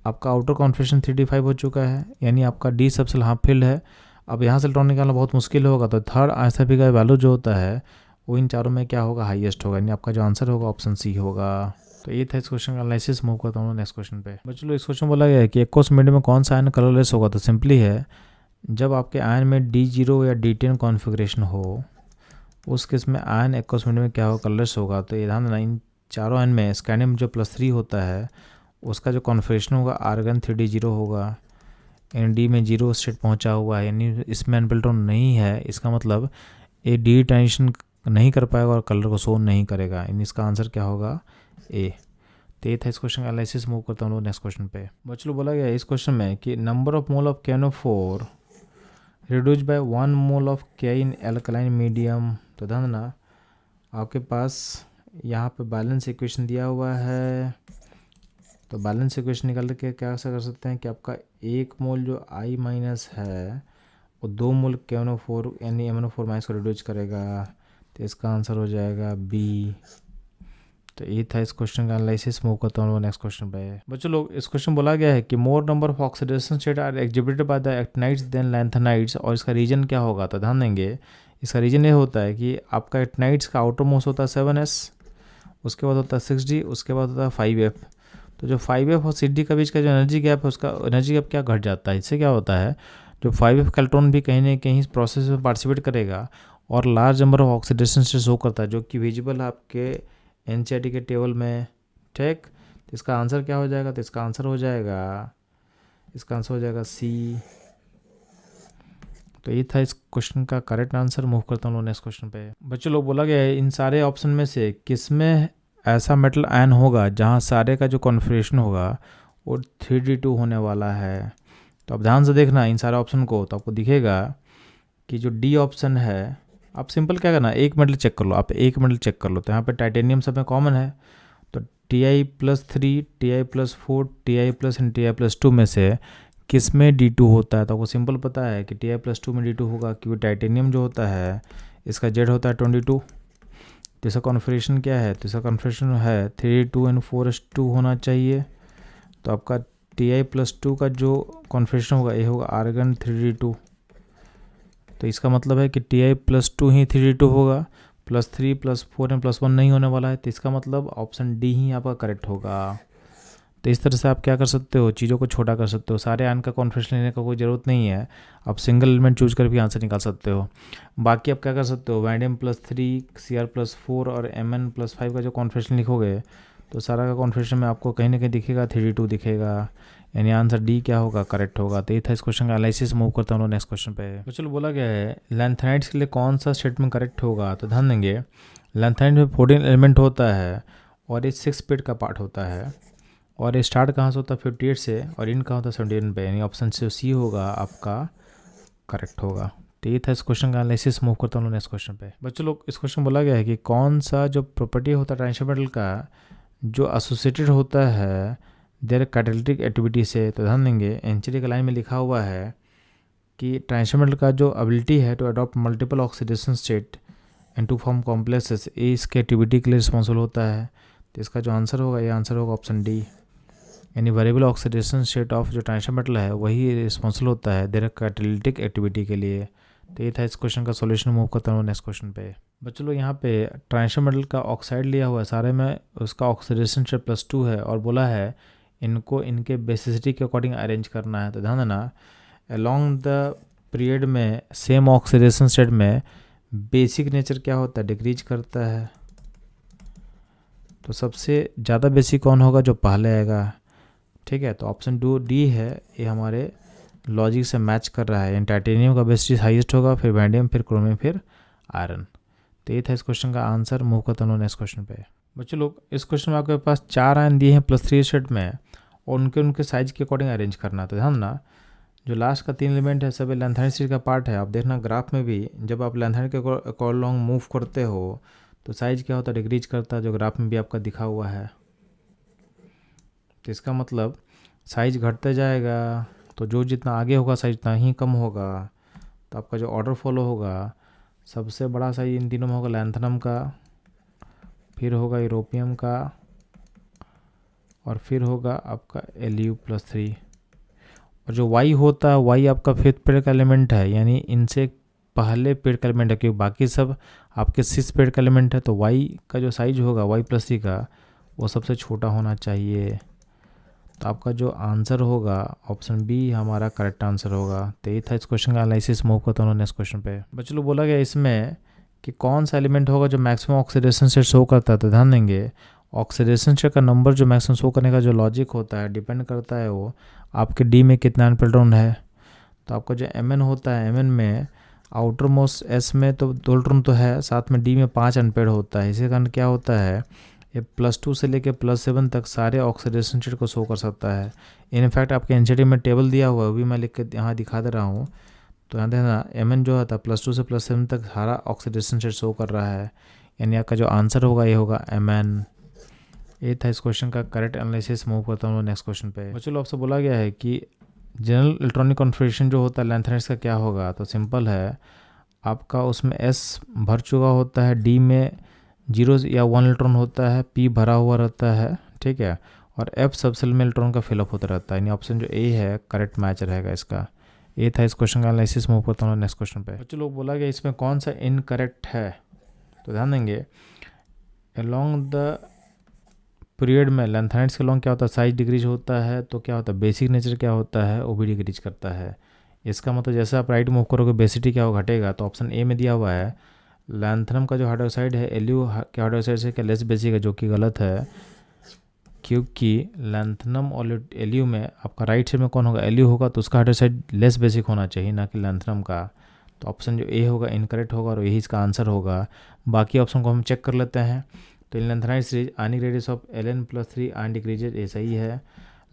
आपका आउटर कॉन्फिगरेशन 3D5 हो चुका है, यानी आपका डी सबसेल हाफ फिल्ड है। अब यहाँ से इलेक्ट्रॉन निकालना बहुत मुश्किल होगा, तो थर्ड आंसर भी का वैल्यू जो होता है वो इन चारों में क्या होगा, हाईएस्ट होगा, यानी आपका जो आंसर होगा ऑप्शन सी होगा। तो ये था इस क्वेश्चन का एनालिसिस। मूव करता हूँ नेक्स्ट क्वेश्चन पे। बच्चों इस क्वेश्चन बोला गया है कि एक्वस मीडियम में कौन सा आयन कलरलेस होगा। तो सिंपली है, जब आपके आयन में D0 या D10 कॉन्फ़िगरेशन हो, उस केस में आयन एक्वस मीडियम में क्या होगा, कलरलेस होगा। तो ये ध्यान देना, इन चारों आयन में स्कैंडियम जो +3 होता है उसका जो कॉन्फ़िगरेशन होगा आर्गन 3D0 होगा। डी में 0 स्टेट पहुंचा हुआ है, यानी इसमें एनपेल्ट्रॉन नहीं है। इसका मतलब ए डी ट्रांजिशन नहीं कर पाएगा और कलर को शो नहीं करेगा, यानी इसका आंसर क्या होगा, ए। तो ये था इस क्वेश्चन का एनालिसिस। मूव करता हूँ नेक्स्ट क्वेश्चन पे। बच्चों बोला गया है इस क्वेश्चन में कि number of mole of KNO4 reduce by 1 mole of K in alkaline medium. तो ध्यान देना, आपके पास यहाँ पे बैलेंस इक्वेशन दिया हुआ है, तो बैलेंस इक्वेशन निकाल के क्या कर सकते हैं कि आपका 1 मोल जो I माइनस है वो 2 मोल KNO4 यानी MnO4 माइनस को रिड्यूस करेगा। तो इसका आंसर हो जाएगा बी। तो ये था इस क्वेश्चन का एनालिसिस। मूव करता हूँ नेक्स्ट क्वेश्चन पे। बच्चों लोग इस क्वेश्चन बोला गया है कि more number of oxidation state are exhibited by the actinides then lanthanides, और इसका रीजन क्या होगा। तो ध्यान देंगे, इसका रीजन ये होता है कि आपका एक्टिनाइड्स का आउटर मोस्ट होता है 7s, उसके बाद होता है 6d, उसके बाद होता है 5f। तो जो 5f और 6d का बीच का जो एनर्जी गैप है, उसका एनर्जी गैप क्या घट जाता है। इससे क्या होता है, जो 5f का इलेक्ट्रॉन भी कहीं ना कहीं इस प्रोसेस में पार्टिसिपेट करेगा और लार्ज नंबर ऑफ ऑक्सीडेशन से शो करता है, जो कि विजिबल है आपके NCERT के टेबल में। ठीक, तो इसका आंसर क्या हो जाएगा, तो इसका आंसर हो जाएगा सी। तो ये था इस क्वेश्चन का करेक्ट आंसर। मूव करता हूँ नेक्स्ट क्वेश्चन पे। बच्चों लोग बोला गया है इन सारे ऑप्शन में से किस में ऐसा मेटल आयन होगा जहाँ सारे का जो कॉन्फ़िगरेशन होगा वो 3D2 होने वाला है। तो अब ध्यान से देखना इन सारे ऑप्शन को, तो आपको दिखेगा कि जो डी ऑप्शन है, आप सिंपल क्या करना, एक मेटल चेक कर लो, आप एक मेटल चेक कर लो। तो यहाँ पे टाइटेनियम सब में कॉमन है, तो Ti+3, Ti+4, Ti+ and Ti+2 में से किस में D2 होता है। तो आपको सिंपल पता है कि Ti+2 में D2 होगा, क्योंकि टाइटेनियम जो होता है इसका Z होता है 22। तो इसका कॉन्फ़िगरेशन क्या है, तो इसका कॉन्फ़िगरेशन है 3D2 एंड 4s2 होना चाहिए। तो आपका Ti+2 का जो कॉन्फ़िगरेशन होगा ये होगा आर्गन 3D2। तो इसका मतलब है कि Ti+2 ही 3D2 होगा, +3 +4 एंड +1 नहीं होने वाला है। तो इसका मतलब ऑप्शन डी ही आपका करेक्ट होगा। तो इस तरह से आप क्या कर सकते हो, चीज़ों को छोटा कर सकते हो। सारे आयन का कॉन्फ़िगरेशन लेने का कोई ज़रूरत नहीं है, आप सिंगल एलिमेंट चूज कर भी आंसर निकाल सकते हो। बाकी आप क्या कर सकते हो, Vanadium+3, Cr+4 और Mn+5 का जो कॉन्फ़िगरेशन लिखोगे तो सारा का कॉन्फ़िगरेशन में आपको कहीं ना कहीं दिखेगा 3D2 दिखेगा, यानी आंसर डी क्या होगा, करेक्ट होगा। तो ये था इस क्वेश्चन का एनालिसिस। मूव करता हूँ नेक्स्ट क्वेश्चन पे। तो चलो बोला गया है लैंथेनाइड्स के लिए कौन सा स्टेटमेंट करेक्ट होगा। तो ध्यान देंगे, लैंथेनाइड में 14 एलिमेंट होता है और ये 6 पेड का पार्ट होता है, और ये स्टार्ट कहाँ से होता है 58 से, और इन कहाँ होता है 71 पे, यानी ऑप्शन सी होगा आपका करेक्ट होगा। तो ये था इस क्वेश्चन का एनालिसिस। मूव करता हूँ नेक्स्ट क्वेश्चन पे। बच्चों लोग इस क्वेश्चन बोला गया है कि कौन सा जो प्रॉपर्टी होता है ट्रांजिशन मेटल का जो एसोसिएटेड होता है देयर कैटालिटिक एक्टिविटी से। तो ध्यान देंगे NCERT के लाइन में लिखा हुआ है कि ट्रांजिशन मेटल का जो एबिलिटी है to adopt multiple oxidation state and to form complexes, ये इसके एक्टिविटी के लिए रिस्पॉन्सिबल होता है। तो इसका जो आंसर होगा, ये आंसर होगा ऑप्शन डी, यानी वेरिएबल ऑक्सीडेशन स्टेट ऑफ जो ट्रांजिशन मेटल है वही रिस्पॉन्सिबल होता है देयर कैटालिटिक एक्टिविटी के लिए। तो ये था इस क्वेश्चन का सॉल्यूशन। मूव करता हूँ नेक्स्ट क्वेश्चन पे। बच्चों लोग यहाँ पे ट्रांजिशन मेटल का ऑक्साइड लिया हुआ है, सारे में उसका ऑक्सीडेशन स्टेट +2 है, और बोला है इनको इनके बेसिसिटी के अकॉर्डिंग अरेंज करना है। तो ध्यान देना, अलॉन्ग द पीरियड में सेम ऑक्सीडेशन स्टेट में बेसिक नेचर क्या होता है, डिक्रीज करता है। तो सबसे ज़्यादा बेसिक कौन होगा, जो पहले आएगा। ठीक है, तो ऑप्शन डी है, ये हमारे लॉजिक से मैच कर रहा है, यानी टाइटेनियम का बेसिस हाईएस्ट होगा, फिर वैंडियम, फिर क्रोमियम, फिर आयरन। तो ये था इस क्वेश्चन का आंसर। मूव करता हूँ नेक्स्ट क्वेश्चन पे। बच्चों लोग इस क्वेश्चन में आपके पास 4 आयन दिए हैं +3 स्टेट में, और उनके साइज के अकॉर्डिंग अरेंज करना। तो ध्यान ना, जो लास्ट का 3 एलिमेंट है सब लैंथेनाइड स्टेट का पार्ट है। आप देखना ग्राफ में भी जब आप लैंथेनाइड के अकॉर्डिंग मूव करते हो तो साइज क्या होता है, डिक्रीज करता है, जो ग्राफ में भी आपका दिखा हुआ है। तो इसका मतलब साइज घटते जाएगा, तो जो जितना आगे होगा साइज उतना ही कम होगा। तो आपका जो ऑर्डर फॉलो होगा सबसे बड़ा साइज इन तीनों में होगा लैंथनम का, फिर होगा यूरोपियम का, और फिर होगा आपका Lu+3। और जो Y होता है Y आपका फिफ्थ पेड़ का एलिमेंट है, यानी इनसे पहले पेड़ का एलिमेंट है, क्योंकि बाकी सब आपके सिक्स पेड़ का एलिमेंट है। तो Y का जो साइज होगा Y+3 का वो सबसे छोटा होना चाहिए। तो आपका जो आंसर होगा ऑप्शन बी हमारा करेक्ट आंसर होगा। तो ये था इस क्वेश्चन का एनालिसिस। मूव करता हूँ नेक्स्ट क्वेश्चन पे। बच्चों लोग बोला गया इसमें कि कौन सा एलिमेंट होगा जो मैक्सिमम ऑक्सीडेशन स्टेट शो करता है। तो ध्यान देंगे ऑक्सीडेशन स्टेट का नंबर जो मैक्सिमम शो करने का जो लॉजिक होता है डिपेंड करता है वो आपके डी में कितना अनपेल्ट्रॉन है। तो आपका जो Mn होता है Mn में आउटर मोस्ट एस में तो 2 इलेक्ट्रॉन तो है, साथ में डी में 5 अनपेड होता है। इसी कारण क्या होता है ये +2 से लेकर +7 तक सारे ऑक्सीडेशन स्टेट को शो कर सकता है। इनफैक्ट आपके एनसीईआरटी में टेबल दिया हुआ है, वो भी मैं लिख के यहाँ दिखा दे रहा हूँ। तो यहाँ देखना Mn जो होता है +2 से +7 तक सारा ऑक्सीडेशन स्टेट शो कर रहा है, यानी आपका जो आंसर होगा ये होगा Mn। ये था इस क्वेश्चन का करेक्ट एनालिसिस। मूव करता हूँ नेक्स्ट क्वेश्चन पे। बच्चों आपसे बोला गया है कि जनरल इलेक्ट्रॉनिक कॉन्फिगरेशन जो होता है लैंथनाइड्स का क्या होगा। तो सिंपल है, आपका उसमें S भर चुका होता है, D में 0 या 1 इलेक्ट्रॉन होता है, P भरा हुआ रहता है, ठीक है, और F सब सेल में इलेक्ट्रॉन का फिलअप होता रहता है। यानी ऑप्शन जो A है करेक्ट मैच रहेगा इसका। ये था इस क्वेश्चन का एनालिसिस। मूव करता हूँ नेक्स्ट क्वेश्चन पे। बच्चों लोग बोला गया इसमें कौन सा इनकरेक्ट है। तो ध्यान देंगे अलॉन्ग द पीरियड में लैंथनाइड्स के लॉन्ग क्या होता है साइज डिक्रीज होता है, तो क्या होता है बेसिक नेचर क्या होता है वो भी डिक्रीज करता है। इसका मतलब जैसे आप राइट मूव करोगे बेसिटी क्या हो घटेगा। तो ऑप्शन ए में दिया हुआ है लैंथनम का जो हाइड्रोक्साइड है Lu के हाइड्रोक्साइड से क्या लेस बेसिक है, जो कि गलत है, क्योंकि लैंथनम और Lu में आपका राइट साइड में कौन होगा Lu होगा, तो उसका हाइड्रोक्साइड लेस बेसिक होना चाहिए ना कि लैंथनम का। तो ऑप्शन जो ए होगा इनकरेक्ट होगा और यही इसका आंसर होगा। बाकी ऑप्शन को हम चेक कर लेते हैं। तो lanthanide series ionic radius of Ln+3 ion decreases, ये सही है।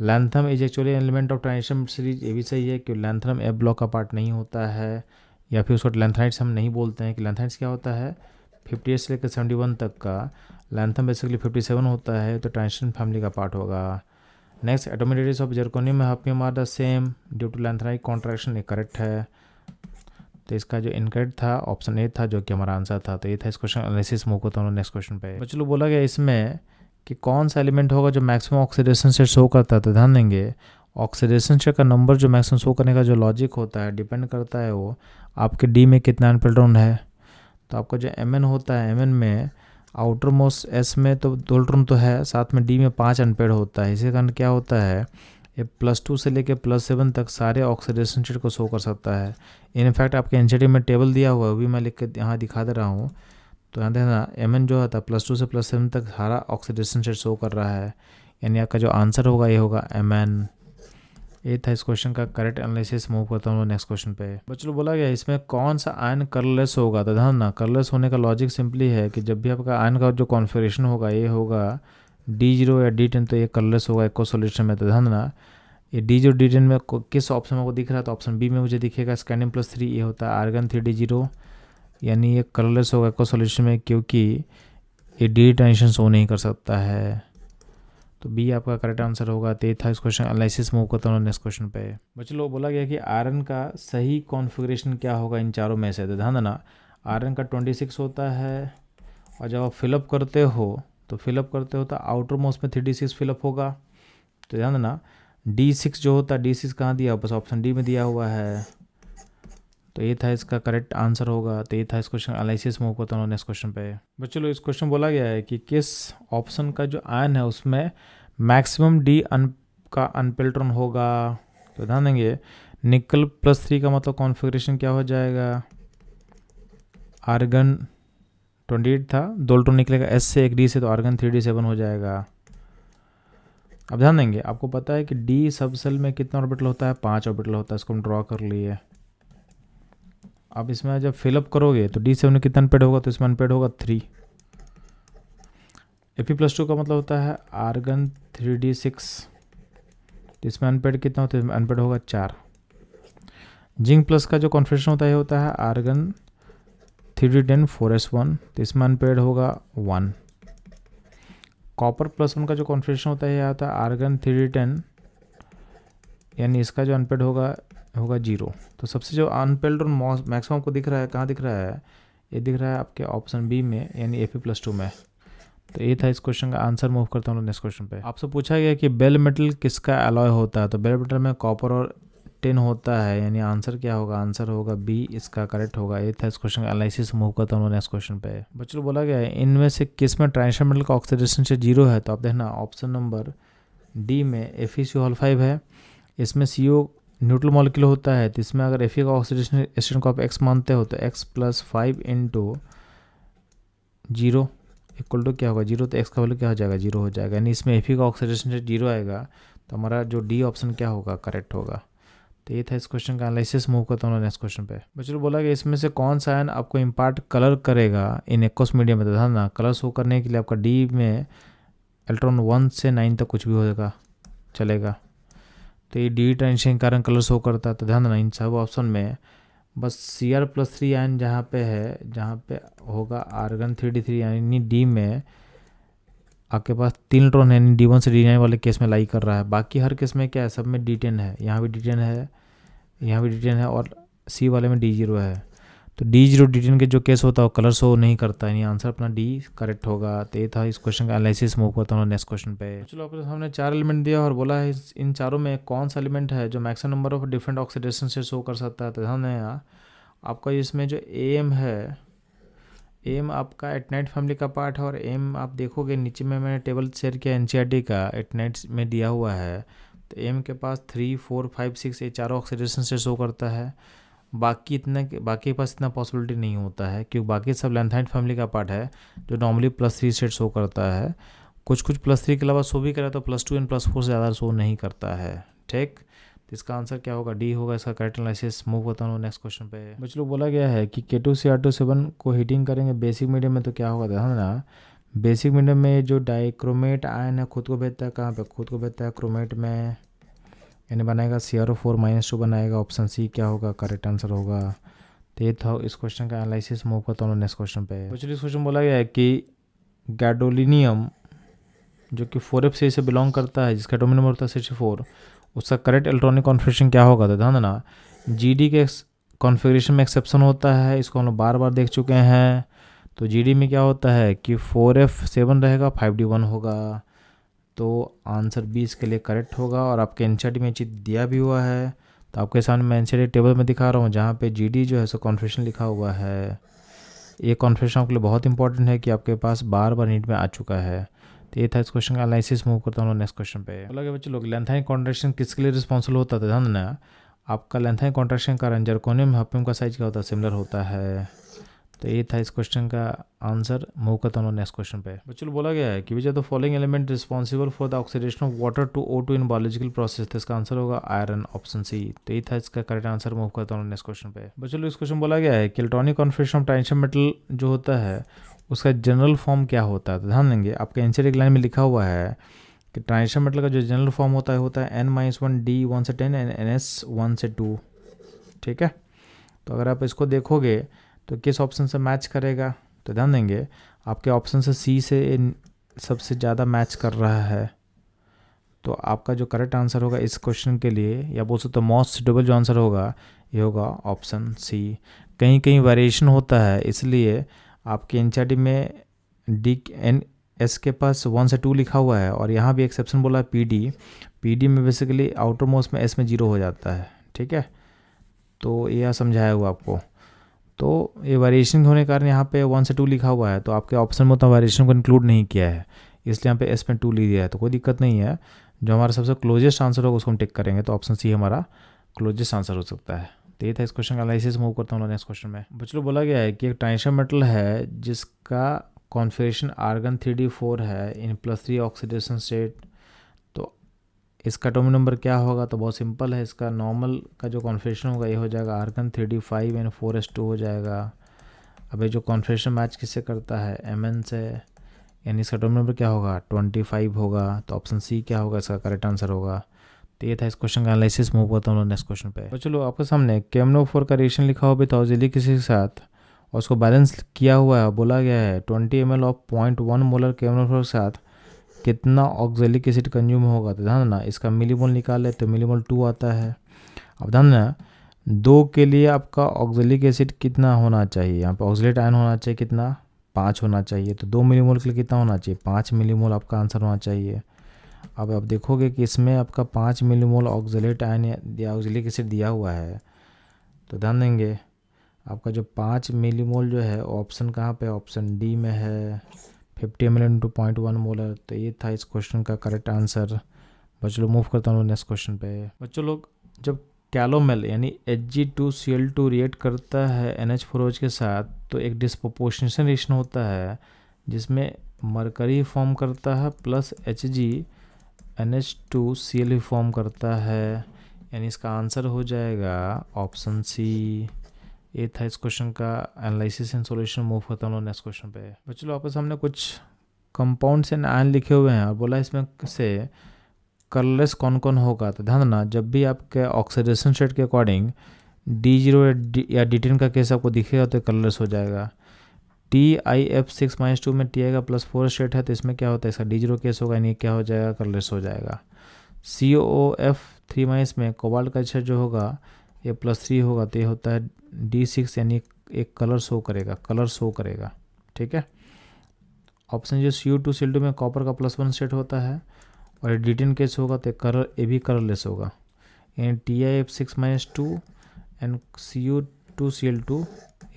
Lanthanum is actually element of transition series, ये भी सही है, क्योंकि लैंथनम F ब्लॉक का पार्ट नहीं होता है, या फिर उसको लैंथनाइड्स हम नहीं बोलते हैं। कि लैंथनाइड्स क्या होता है 58 से लेकर 71 तक का, लैंथनम बेसिकली 57 होता है, तो ट्रांजिशन फैमिली का पार्ट होगा। Next atomic radius of zirconium में hafnium are the same due to lanthanide contraction, ये करेक्ट है। तो इसका जो इनकरेक्ट था ऑप्शन ए था, जो कि हमारा आंसर था। तो ये था इस क्वेश्चन एनालिसिस। मूव करता हूँ नेक्स्ट क्वेश्चन पे। बच्चों लोग बोला गया इसमें कि कौन सा एलिमेंट होगा जो मैक्सिमम ऑक्सीडेशन स्टेट शो करता है। तो ध्यान देंगे ऑक्सीडेशन स्टेट का नंबर जो मैक्सिमम शो करने का जो लॉजिक होता है डिपेंड करता है वो आपके डी में कितना अनपेल्ट्रॉन है। तो आपका जो Mn होता है Mn में आउटर मोस्ट एस में तो 2 इलेक्ट्रॉन तो है, साथ में डी में 5 अनपेड होता है। इसी कारण क्या होता है ये +2 से लेकर +7 तक सारे ऑक्सीडेशन स्टेट को शो कर सकता है। इनफैक्ट आपके एनसीईआरटी में टेबल दिया हुआ है, वो भी मैं लिख के यहाँ दिखा दे रहा हूँ। तो यहाँ देखना Mn जो होता है +2 से +7 तक सारा ऑक्सीडेशन स्टेट शो कर रहा है, यानी आपका जो आंसर होगा ये होगा Mn। ये था इस क्वेश्चन का करेक्ट एनालिसिस। मूव करता हूँ नेक्स्ट क्वेश्चन पे। बच्चों बोला गया इसमें कौन सा आयन कलरलेस होगा। तो ध्यान ना कलरलेस होने का लॉजिक सिंपली है कि जब भी आपका आयन का जो कॉन्फिगरेशन होगा ये होगा D0 या D10, तो ये कलरलेस होगा एक्वा सॉल्यूशन में। तो ध्यान ना ये D0 D10 में किस ऑप्शन में को दिख रहा है, तो ऑप्शन बी में मुझे दिखेगा स्कैंडियम+3, ये होता है आर्गन 3D0, यानी ये कलरलेस होगा एक्वा सॉल्यूशन में, क्योंकि ये डी ट्रांजिशन शो नहीं कर सकता है। तो बी आपका करेक्ट आंसर होगा। तो ये था इस क्वेश्चन एनालिसिस। मूव करता हूँ नेक्स्ट क्वेश्चन पे। बच्चों लोग बोला गया कि आयरन का सही कॉन्फ़िगरेशन क्या होगा इन चारों में से। तो ध्यान देना आयरन का 26 होता है, और जब आप फिलअप करते हो तो आउटर मोस्ट में 3D6 फिलअप होगा। तो ध्यान देना D6 जो होता है D6 कहाँ दिया, बस ऑप्शन डी में दिया हुआ है। तो ये था इसका करेक्ट आंसर होगा। तो ये था इस क्वेश्चन एनालिसिस। मूव करता हूँ नेक्स्ट क्वेश्चन पे। बच्चों इस क्वेश्चन बोला गया है कि किस ऑप्शन का जो आयन है उसमें मैक्सिमम डी का अनपेल्ट्रॉन होगा। तो ध्यान देंगे निकल+3 का मतलब कॉन्फ़िगरेशन क्या हो जाएगा, आर्गन 28 था, 2 इलेक्ट्रॉन निकलेगा S से, एक D से, तो आर्गन 3D7 हो जाएगा। अब ध्यान देंगे आपको पता है कि D सब सेल में कितना ऑर्बिटल होता है, 5 ऑर्बिटल होता है, इसको हम ड्रॉ कर लिए। अब इसमें जब फिलअप करोगे तो D7 में कितना अनपेड होगा, तो इसमें अनपेड होगा 3। Fe+2 का मतलब होता है आर्गन 3D6, तो इसमें अनपेड कितना होता है, इसमें अनपेड होगा 4। जिंक प्लस का जो कॉन्फ़िगरेशन होता है आर्गन 3D10 4s1, तो इसमें अनपेड होगा 1। कॉपर +1 का जो कॉन्फ़िगरेशन होता है आर्गन 3D10, यानी इसका जो अनपेड होगा होगा 0। तो सबसे जो अनपेड इलेक्ट्रॉन मैक्सिमम को दिख रहा है, कहाँ दिख रहा है, ये दिख रहा है आपके ऑप्शन बी में, यानी Fe+2 में। तो ये था इस क्वेश्चन का आंसर। मूव करता हूँ नेक्स्ट क्वेश्चन पे। आपसे पूछा गया कि बेल मेटल किसका अलॉय होता है, तो बेल मेटल में कॉपर और टिन होता है, यानी आंसर क्या होगा, आंसर होगा बी, इसका करेक्ट होगा। ये था इस क्वेश्चन का एनालिसिस। मूव करता हूँ नेक्स्ट क्वेश्चन पे। बच्चों बोला गया है इनमें से किस में ट्रांजिशन मेटल का ऑक्सीडेशन से 0 है, तो आप देखना ऑप्शन नंबर डी में FeCO5 है। इसमें CO न्यूट्रल मॉलिक्यूल होता है, तो इसमें अगर Fe का ऑक्सीडेशन स्टेट को आप x मानते हो तो x+5 × 0 इक्वल टू क्या होगा 0, तो x का वैल्यू क्या हो जाएगा 0 हो जाएगा, यानी इसमें Fe का ऑक्सीडेशन रेट 0 आएगा, तो हमारा जो डी ऑप्शन क्या होगा, करेक्ट होगा। तो ये था इस क्वेश्चन का एनालिसिस। मूव करता हूँ नेक्स्ट क्वेश्चन पे। बच्चों बोला कि इसमें से कौन सा आयन आपको इम्पार्ट कलर करेगा इन एक्वस मीडियम में, तो ध्यान ना कलर शो करने के लिए आपका डी में इलेक्ट्रॉन 1 से 9 तक कुछ भी होगा चलेगा, तो ये डी ट्रांजिशन के कारण कलर शो करता है। तो ध्यान देना इन सब ऑप्शन में बस Cr+3 आयन जहाँ पे है, जहाँ पे होगा आर्गन 3d3, यानी डी में आपके पास 3 इलेक्ट्रॉन है, यानी D1 से D9 वाले केस में लाई कर रहा है। बाकी हर केस में क्या है, सब में D10 है, यहाँ भी D10 है, यहाँ भी D10 है, और C वाले में D0 है। तो D0 D10 के जो केस होता है वो कलर शो नहीं करता है, यानी आंसर अपना डी करेक्ट होगा। तो ये था इस क्वेश्चन का एनालिसिस। मूव करता हूँ नेक्स्ट क्वेश्चन पे। चलो आपके सामने 4 एलिमेंट दिया और बोला है इन चारों में कौन सा एलिमेंट है जो maximum number of different oxidation से शो कर सकता है। तो ध्यान दें आपका इसमें जो एम है, एम आपका एटनाइट फैमिली का पार्ट है, और एम आप देखोगे नीचे में मैंने टेबल शेयर किया NCERT का, एटनाइट में दिया हुआ है। तो एम के पास 3, 4, 5, 6 ये चारों ऑक्सीडेशन से शो करता है। बाकी के पास इतना पॉसिबिलिटी नहीं होता है, क्योंकि बाकी सब लैंथाइड फैमिली का पार्ट है जो नॉर्मली +3 सेट शो करता है। कुछ +3 के अलावा शो भी करे तो +2 एंड +4 से ज़्यादा शो नहीं करता है। ठीक, तो इसका आंसर क्या होगा, डी होगा इसका करेक्ट एनालिसिस। मूव करता हूँ नेक्स्ट क्वेश्चन पे। बच्चों लोग बोला गया है कि K2Cr2 को हीटिंग करेंगे बेसिक मीडियम में, तो क्या होगा ध्यान ना, बेसिक मीडियम में जो डाइक्रोमेट आयन है खुद को भेजता है कहाँ पे, खुद को भेजता है क्रोमेट में, यानी बनाएगा CrO4-2 बनाएगा। ऑप्शन सी क्या होगा, करेक्ट आंसर होगा। तो ये था इस क्वेश्चन का एनालिसिस। मूव करता हूँ नेक्स्ट क्वेश्चन पे। बच्चों इस क्वेश्चन बोला गया है कि गैडोलिनियम जो कि 4f से बिलोंग करता है, जिसका एटॉमिक नंबर होता है 64, उसका करेक्ट इलेक्ट्रॉनिक कॉन्फ़िगरेशन क्या होगा। तो ध्यान देना GD के कॉन्फ़िगरेशन में एक्सेप्शन होता है, इसको हम लोग बार बार देख चुके हैं। तो GD में क्या होता है कि 4f7 रहेगा, 5d1 होगा। तो आंसर बी इसके लिए करेक्ट होगा, और आपके NCERT में चीज दिया भी हुआ है। तो आपके सामने मैं NCERT टेबल में दिखा रहा हूँ, जहाँ पे GD जो है सो कॉन्फ़िगरेशन लिखा हुआ है। ये कॉन्फ़िगरेशन आपके लिए बहुत इंपॉर्टेंट है कि आपके पास बार बार नीट में आ चुका है। तो ये था इस क्वेश्चन का एनालिसिस। मूव करता हूँ नेक्स्ट क्वेश्चन पे। बोला गया बच्चों लोग लैंथाइन कॉन्ट्रैक्शन किसके लिए रिस्पॉन्सिबल होता था, ध्यान देना आपका लैंथाइन कॉन्ट्रैक्शन का कारण जर्कोनियम हफियम का साइज क्या होता है, सिमिलर होता है। तो ये था इस क्वेश्चन का आंसर। मूव करता हूँ नेक्स्ट क्वेश्चन पे। बच्चों बोला गया है कि which are the following element responsible for the oxidation of water to O2 in biological process, तो इसका आंसर होगा आयरन, ऑप्शन सी। तो ये था इसका करेक्ट आंसर। मूव करता हूँ नेक्स्ट क्वेश्चन पे। बच्चों इस क्वेश्चन बोला गया है कि electronic configuration of transition metal जो होता है उसका जनरल फॉर्म क्या होता है। तो ध्यान देंगे आपके NCERT लाइन में लिखा हुआ है कि ट्रांजिशन मेटल का जो जनरल फॉर्म होता है N-1 D 1 से 10 एंड NS 1 से 2। ठीक है, तो अगर आप इसको देखोगे तो किस ऑप्शन से मैच करेगा, तो ध्यान देंगे आपके ऑप्शन से सी से सबसे ज़्यादा मैच कर रहा है। तो आपका जो करेक्ट आंसर होगा इस क्वेश्चन के लिए, या बोल सकते हो मोस्ट सुटेबल जो आंसर होगा ये होगा ऑप्शन सी। कहीं कहीं वेरिएशन होता है, इसलिए आपके NCERT में DNS के पास 1 से 2 लिखा हुआ है, और यहाँ भी एक्सेप्शन बोला है PD में बेसिकली आउटर मोस्ट में S में 0 हो जाता है। ठीक है, तो यह समझाया हुआ आपको। तो ये वेरिएशन होने के कारण यहाँ पे 1 से 2 लिखा हुआ है, तो आपके ऑप्शन में उतना वेरिएशन को इंक्लूड नहीं किया है, इसलिए यहाँ पे S में 2 लिख दिया है। तो कोई दिक्कत नहीं है, जो हमारा सबसे क्लोजेस्ट आंसर होगा उसको हम टिक करेंगे, तो ऑप्शन सी हमारा क्लोजेस्ट आंसर हो सकता है। तो ये था इस क्वेश्चन का एनालिसिस। मूव करता हूँ नेक्स्ट क्वेश्चन में। बच्चों बोला गया है कि एक ट्रांजिशन मेटल है जिसका कॉन्फिगरेशन आर्गन 3d4 है इन +3 ऑक्सीडेशन स्टेट, तो इसका एटॉमिक नंबर क्या होगा। तो बहुत सिंपल है, इसका नॉर्मल का जो कॉन्फिगरेशन होगा ये हो जाएगा आर्गन 3d5 एंड 4s2 हो जाएगा। अब ये जो कॉन्फिगरेशन मैच किससे करता है, Mn से, यानी इसका एटॉमिक नंबर क्या होगा 25 होगा। तो ऑप्शन सी क्या होगा इसका करेक्ट आंसर होगा। तो ये था इस क्वेश्चन का एनालिसिस। मूव करता हूँ नेक्स्ट क्वेश्चन पे। तो चलो आपके सामने KMnO4 का रिएक्शन लिखा हुआ था ऑक्सिलिक एसिड के साथ, और उसको बैलेंस किया हुआ है। बोला गया है 20 ml ऑफ 0.1 मोलर KMnO4 के साथ कितना ऑक्सिलिक एसिड कंज्यूम होगा। तो ध्यान ना इसका मिलीमोल निकाले तो मिलीमोल 2 आता है। अब ध्यान देना, 2 के लिए आपका ऑक्जेलिक एसिड कितना होना चाहिए, यहाँ पे ऑक्जेलेट आयन होना चाहिए कितना, 5 होना चाहिए। तो 2 मिलीमोल के लिए कितना होना चाहिए, 5 मिलीमोल आपका आंसर होना चाहिए। अब आप देखोगे कि इसमें आपका 5 मिलीमोल ऑक्जेलेट आयन या ऑक्जेलिक एसिड दिया हुआ है, तो ध्यान देंगे आपका जो 5 मिलीमोल जो है ऑप्शन कहाँ पे, ऑप्शन डी में है, 50 ml इंटू 0.1 मोलर। तो ये था इस क्वेश्चन का करेक्ट आंसर। बच्चों लोग मूव करता हूँ नेक्स्ट क्वेश्चन पे। बच्चों लोग जब कैलोमेल यानी Hg2Cl2 रिएक्ट करता है NH4OH के साथ, तो एक डिस्प्रोपोर्शनेशन रिएक्शन होता है जिसमें मरकरी फॉर्म करता है प्लस HgNH2Cl फॉर्म करता है, यानी इसका आंसर हो जाएगा ऑप्शन सी। ये था इस क्वेश्चन का एनालिसिस एंड सॉल्यूशन। मूव करता हूँ नेक्स्ट क्वेश्चन पे। बच्चों लोग आपके सामने कुछ कंपाउंड्स एंड आयन लिखे हुए हैं और बोला इसमें से कलरलेस कौन कौन होगा। तो ध्यान देना, जब भी आपके ऑक्सीडेशन स्टेट के अकॉर्डिंग D0 या D10 का केस आपको दिखेगा तो कलरलेस हो जाएगा। TiF6-2 में Ti का +4 स्टेट है, तो इसमें क्या होता है, इसका D0 केस होगा, यानी क्या हो जाएगा, कलरलेस हो जाएगा। COOF3- में कोबाल्ट का स्टेट जो होगा ये +3 होगा, तो ये होता है D6, यानी एक कलर शो करेगा। ठीक है। ऑप्शन जो Cu2Cl2 में कॉपर का +1 स्टेट होता है और D10 केस होगा तो ये भी कलरलेस होगा, यानी TiF6-2 एंड Cu2Cl2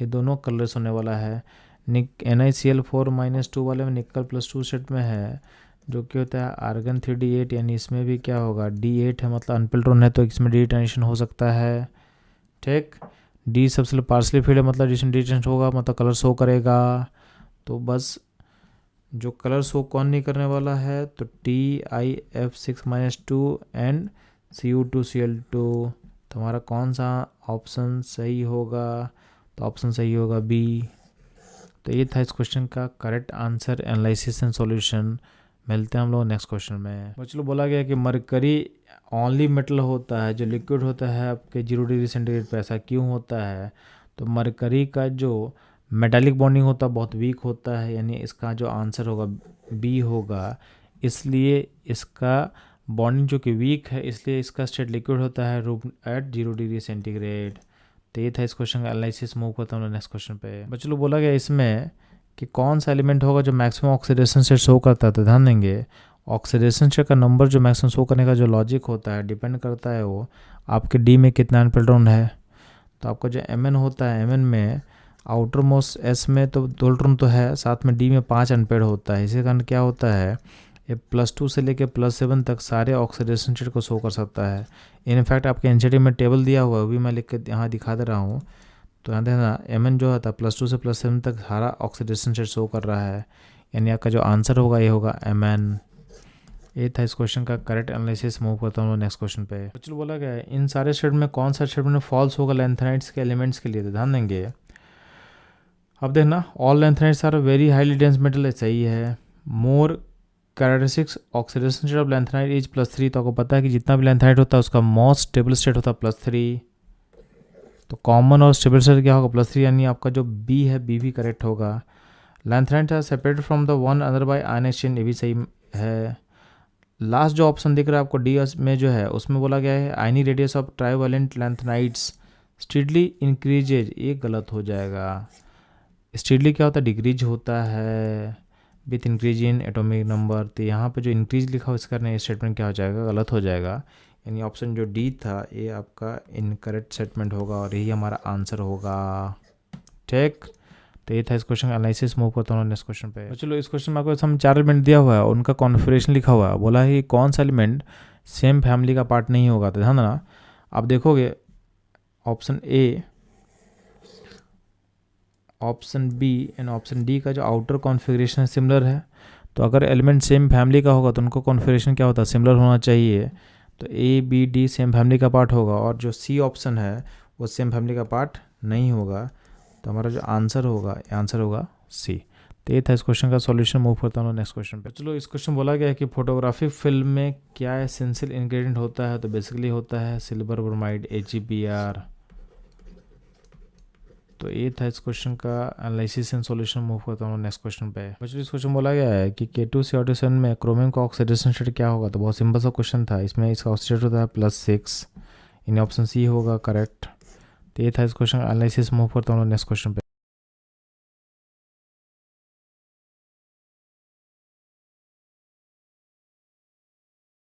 ये दोनों कलरलेस होने वाला है। NiCl4-2 वाले में निकल +2 स्टेट में है, जो कि होता है आर्गन 3D8, यानी इसमें भी क्या होगा, D8 है, मतलब अनपिल्ट्रॉन है, तो इसमें डिटोनेशन हो सकता है। ठीक। D सबसे पार्सली फील्ड है, मतलब जिसमें डिटोनेशन होगा मतलब कलर शो करेगा। तो बस जो कलर शो कौन नहीं करने वाला है, तो TiF6-2 एंड Cu2Cl2। तो हमारा कौन सा ऑप्शन सही होगा, तो ऑप्शन सही होगा बी। तो ये था इस क्वेश्चन का correct answer, analysis and solution. मिलते हैं हम लोग नेक्स्ट क्वेश्चन में। बच्चों बोला गया कि मरकरी ओनली मेटल होता है जो लिक्विड होता है आपके 0 डिग्री सेंटीग्रेड पे। ऐसा क्यों होता है, तो मरकरी का जो मेटालिक बॉन्डिंग होता है बहुत वीक होता है, यानी इसका जो आंसर होगा बी होगा। इसलिए इसका बॉन्डिंग जो कि वीक है, इसलिए इसका स्टेट लिक्विड होता है रूम एट 0 डिग्री सेंटीग्रेड। तो ये था इस क्वेश्चन का एनालिसिस। मूव करता हूँ नेक्स्ट क्वेश्चन पे। बच्चों लोग बोला गया इसमें कि कौन सा एलिमेंट होगा जो मैक्सिमम ऑक्सीडेशन स्टेट शो करता है। तो ध्यान देंगे, ऑक्सीडेशन स्टेट का नंबर जो मैक्सिमम शो करने का जो लॉजिक होता है डिपेंड करता है वो आपके डी में कितना एनपेल्ट्रॉन है। तो आपका जो Mn होता है, Mn में आउटर मोस्ट S में तो 2 इलेक्ट्रॉन तो है, साथ में D में 5 अनपेड होता है। इसी कारण क्या होता है, ये +2 से लेकर +7 तक सारे ऑक्सीडेशन स्टेट को शो कर सकता है। इनफैक्ट आपके एनसीईआरटी में टेबल दिया हुआ है, वो भी मैं लिख के यहाँ दिखा दे रहा हूँ। तो यहाँ देखना, Mn जो होता है +2 से +7 तक सारा ऑक्सीडेशन स्टेट शो कर रहा है, यानी आपका जो आंसर होगा ये होगा Mn। ये था इस क्वेश्चन का करेक्ट एनालिसिस। मूव करता हूँ नेक्स्ट क्वेश्चन पे। चलो बोला गया है इन सारे स्टेट में कौन सा स्टेटमेंट फॉल्स होगा लैंथेनाइट्स के एलिमेंट्स के लिए। तो ध्यान देंगे, अब देखना, all lanthanides are very highly dense metal, सही है। More characteristics oxidation state of lanthanide is +3। तो आपको पता है कि जितना भी लैंथेनाइट होता है उसका मोस्ट स्टेबल स्टेट होता है +3। तो कॉमन और स्टेबल स्टेट क्या होगा, +3, यानी आपका जो बी है बी भी करेक्ट होगा। Lanthanides are separated from the one other by ion exchange, ये भी सही है। लास्ट जो ऑप्शन दिख रहा है आपको डी में जो है, उसमें बोला गया है ionic radius of trivalent lanthanides steadily increases, ये गलत हो जाएगा। स्टीडली क्या होता है, डिक्रीज होता है with increase in atomic number. तो यहाँ पे जो इंक्रीज लिखा हो इसका नहीं, स्टेटमेंट क्या हो जाएगा, गलत हो जाएगा। यानी ऑप्शन जो डी था ये आपका इनकरेक्ट स्टेटमेंट होगा और यही हमारा आंसर होगा। ठीक। तो ये था इस क्वेश्चन का एनालिसिस। मूव करता हूँ नेक्स्ट क्वेश्चन पे। तो चलो इस क्वेश्चन में आपको हम 4 एलिमेंट दिया हुआ है, उनका कॉन्फिगरेशन लिखा हुआ है। बोला है कि कौन सा एलिमेंट सेम फैमिली का पार्ट नहीं होगा। तो ध्यान देना, आप देखोगे option A, option B and option D का जो आउटर कॉन्फ़िगरेशन है सिमिलर है। तो अगर एलिमेंट सेम फैमिली का होगा तो उनको कॉन्फ़िगरेशन क्या होता है, सिमिलर होना चाहिए। तो A B D same family का पार्ट होगा, और जो सी ऑप्शन है वो सेम फैमिली का पार्ट नहीं होगा। तो हमारा जो आंसर होगा सी। तो ये था इस क्वेश्चन का सॉल्यूशन। मूव करता हूँ नेक्स्ट क्वेश्चन पे। चलो इस क्वेश्चन बोला गया है कि फोटोग्राफिक फिल्म में क्या एसेंशियल इंग्रेडिएंट होता है। तो बेसिकली होता है सिल्वर ब्रोमाइड, HBr। तो ये था इस क्वेश्चन का एनालिसिस एंड सॉल्यूशन। मूव करता हूँ नेक्स्ट क्वेश्चन पे। बच्चों इस क्वेश्चन बोला गया है कि K2CO7 में क्रोमियम का ऑक्सीडेशन स्टेट क्या होगा। तो बहुत सिंपल सा क्वेश्चन था, इसमें इसका ऑक्सीडेट होता है +6, इन ऑप्शन सी होगा करेक्ट। तो ये था इस क्वेश्चन का एनालिसिस। मूव करता हूँ नेक्स्ट क्वेश्चन पे।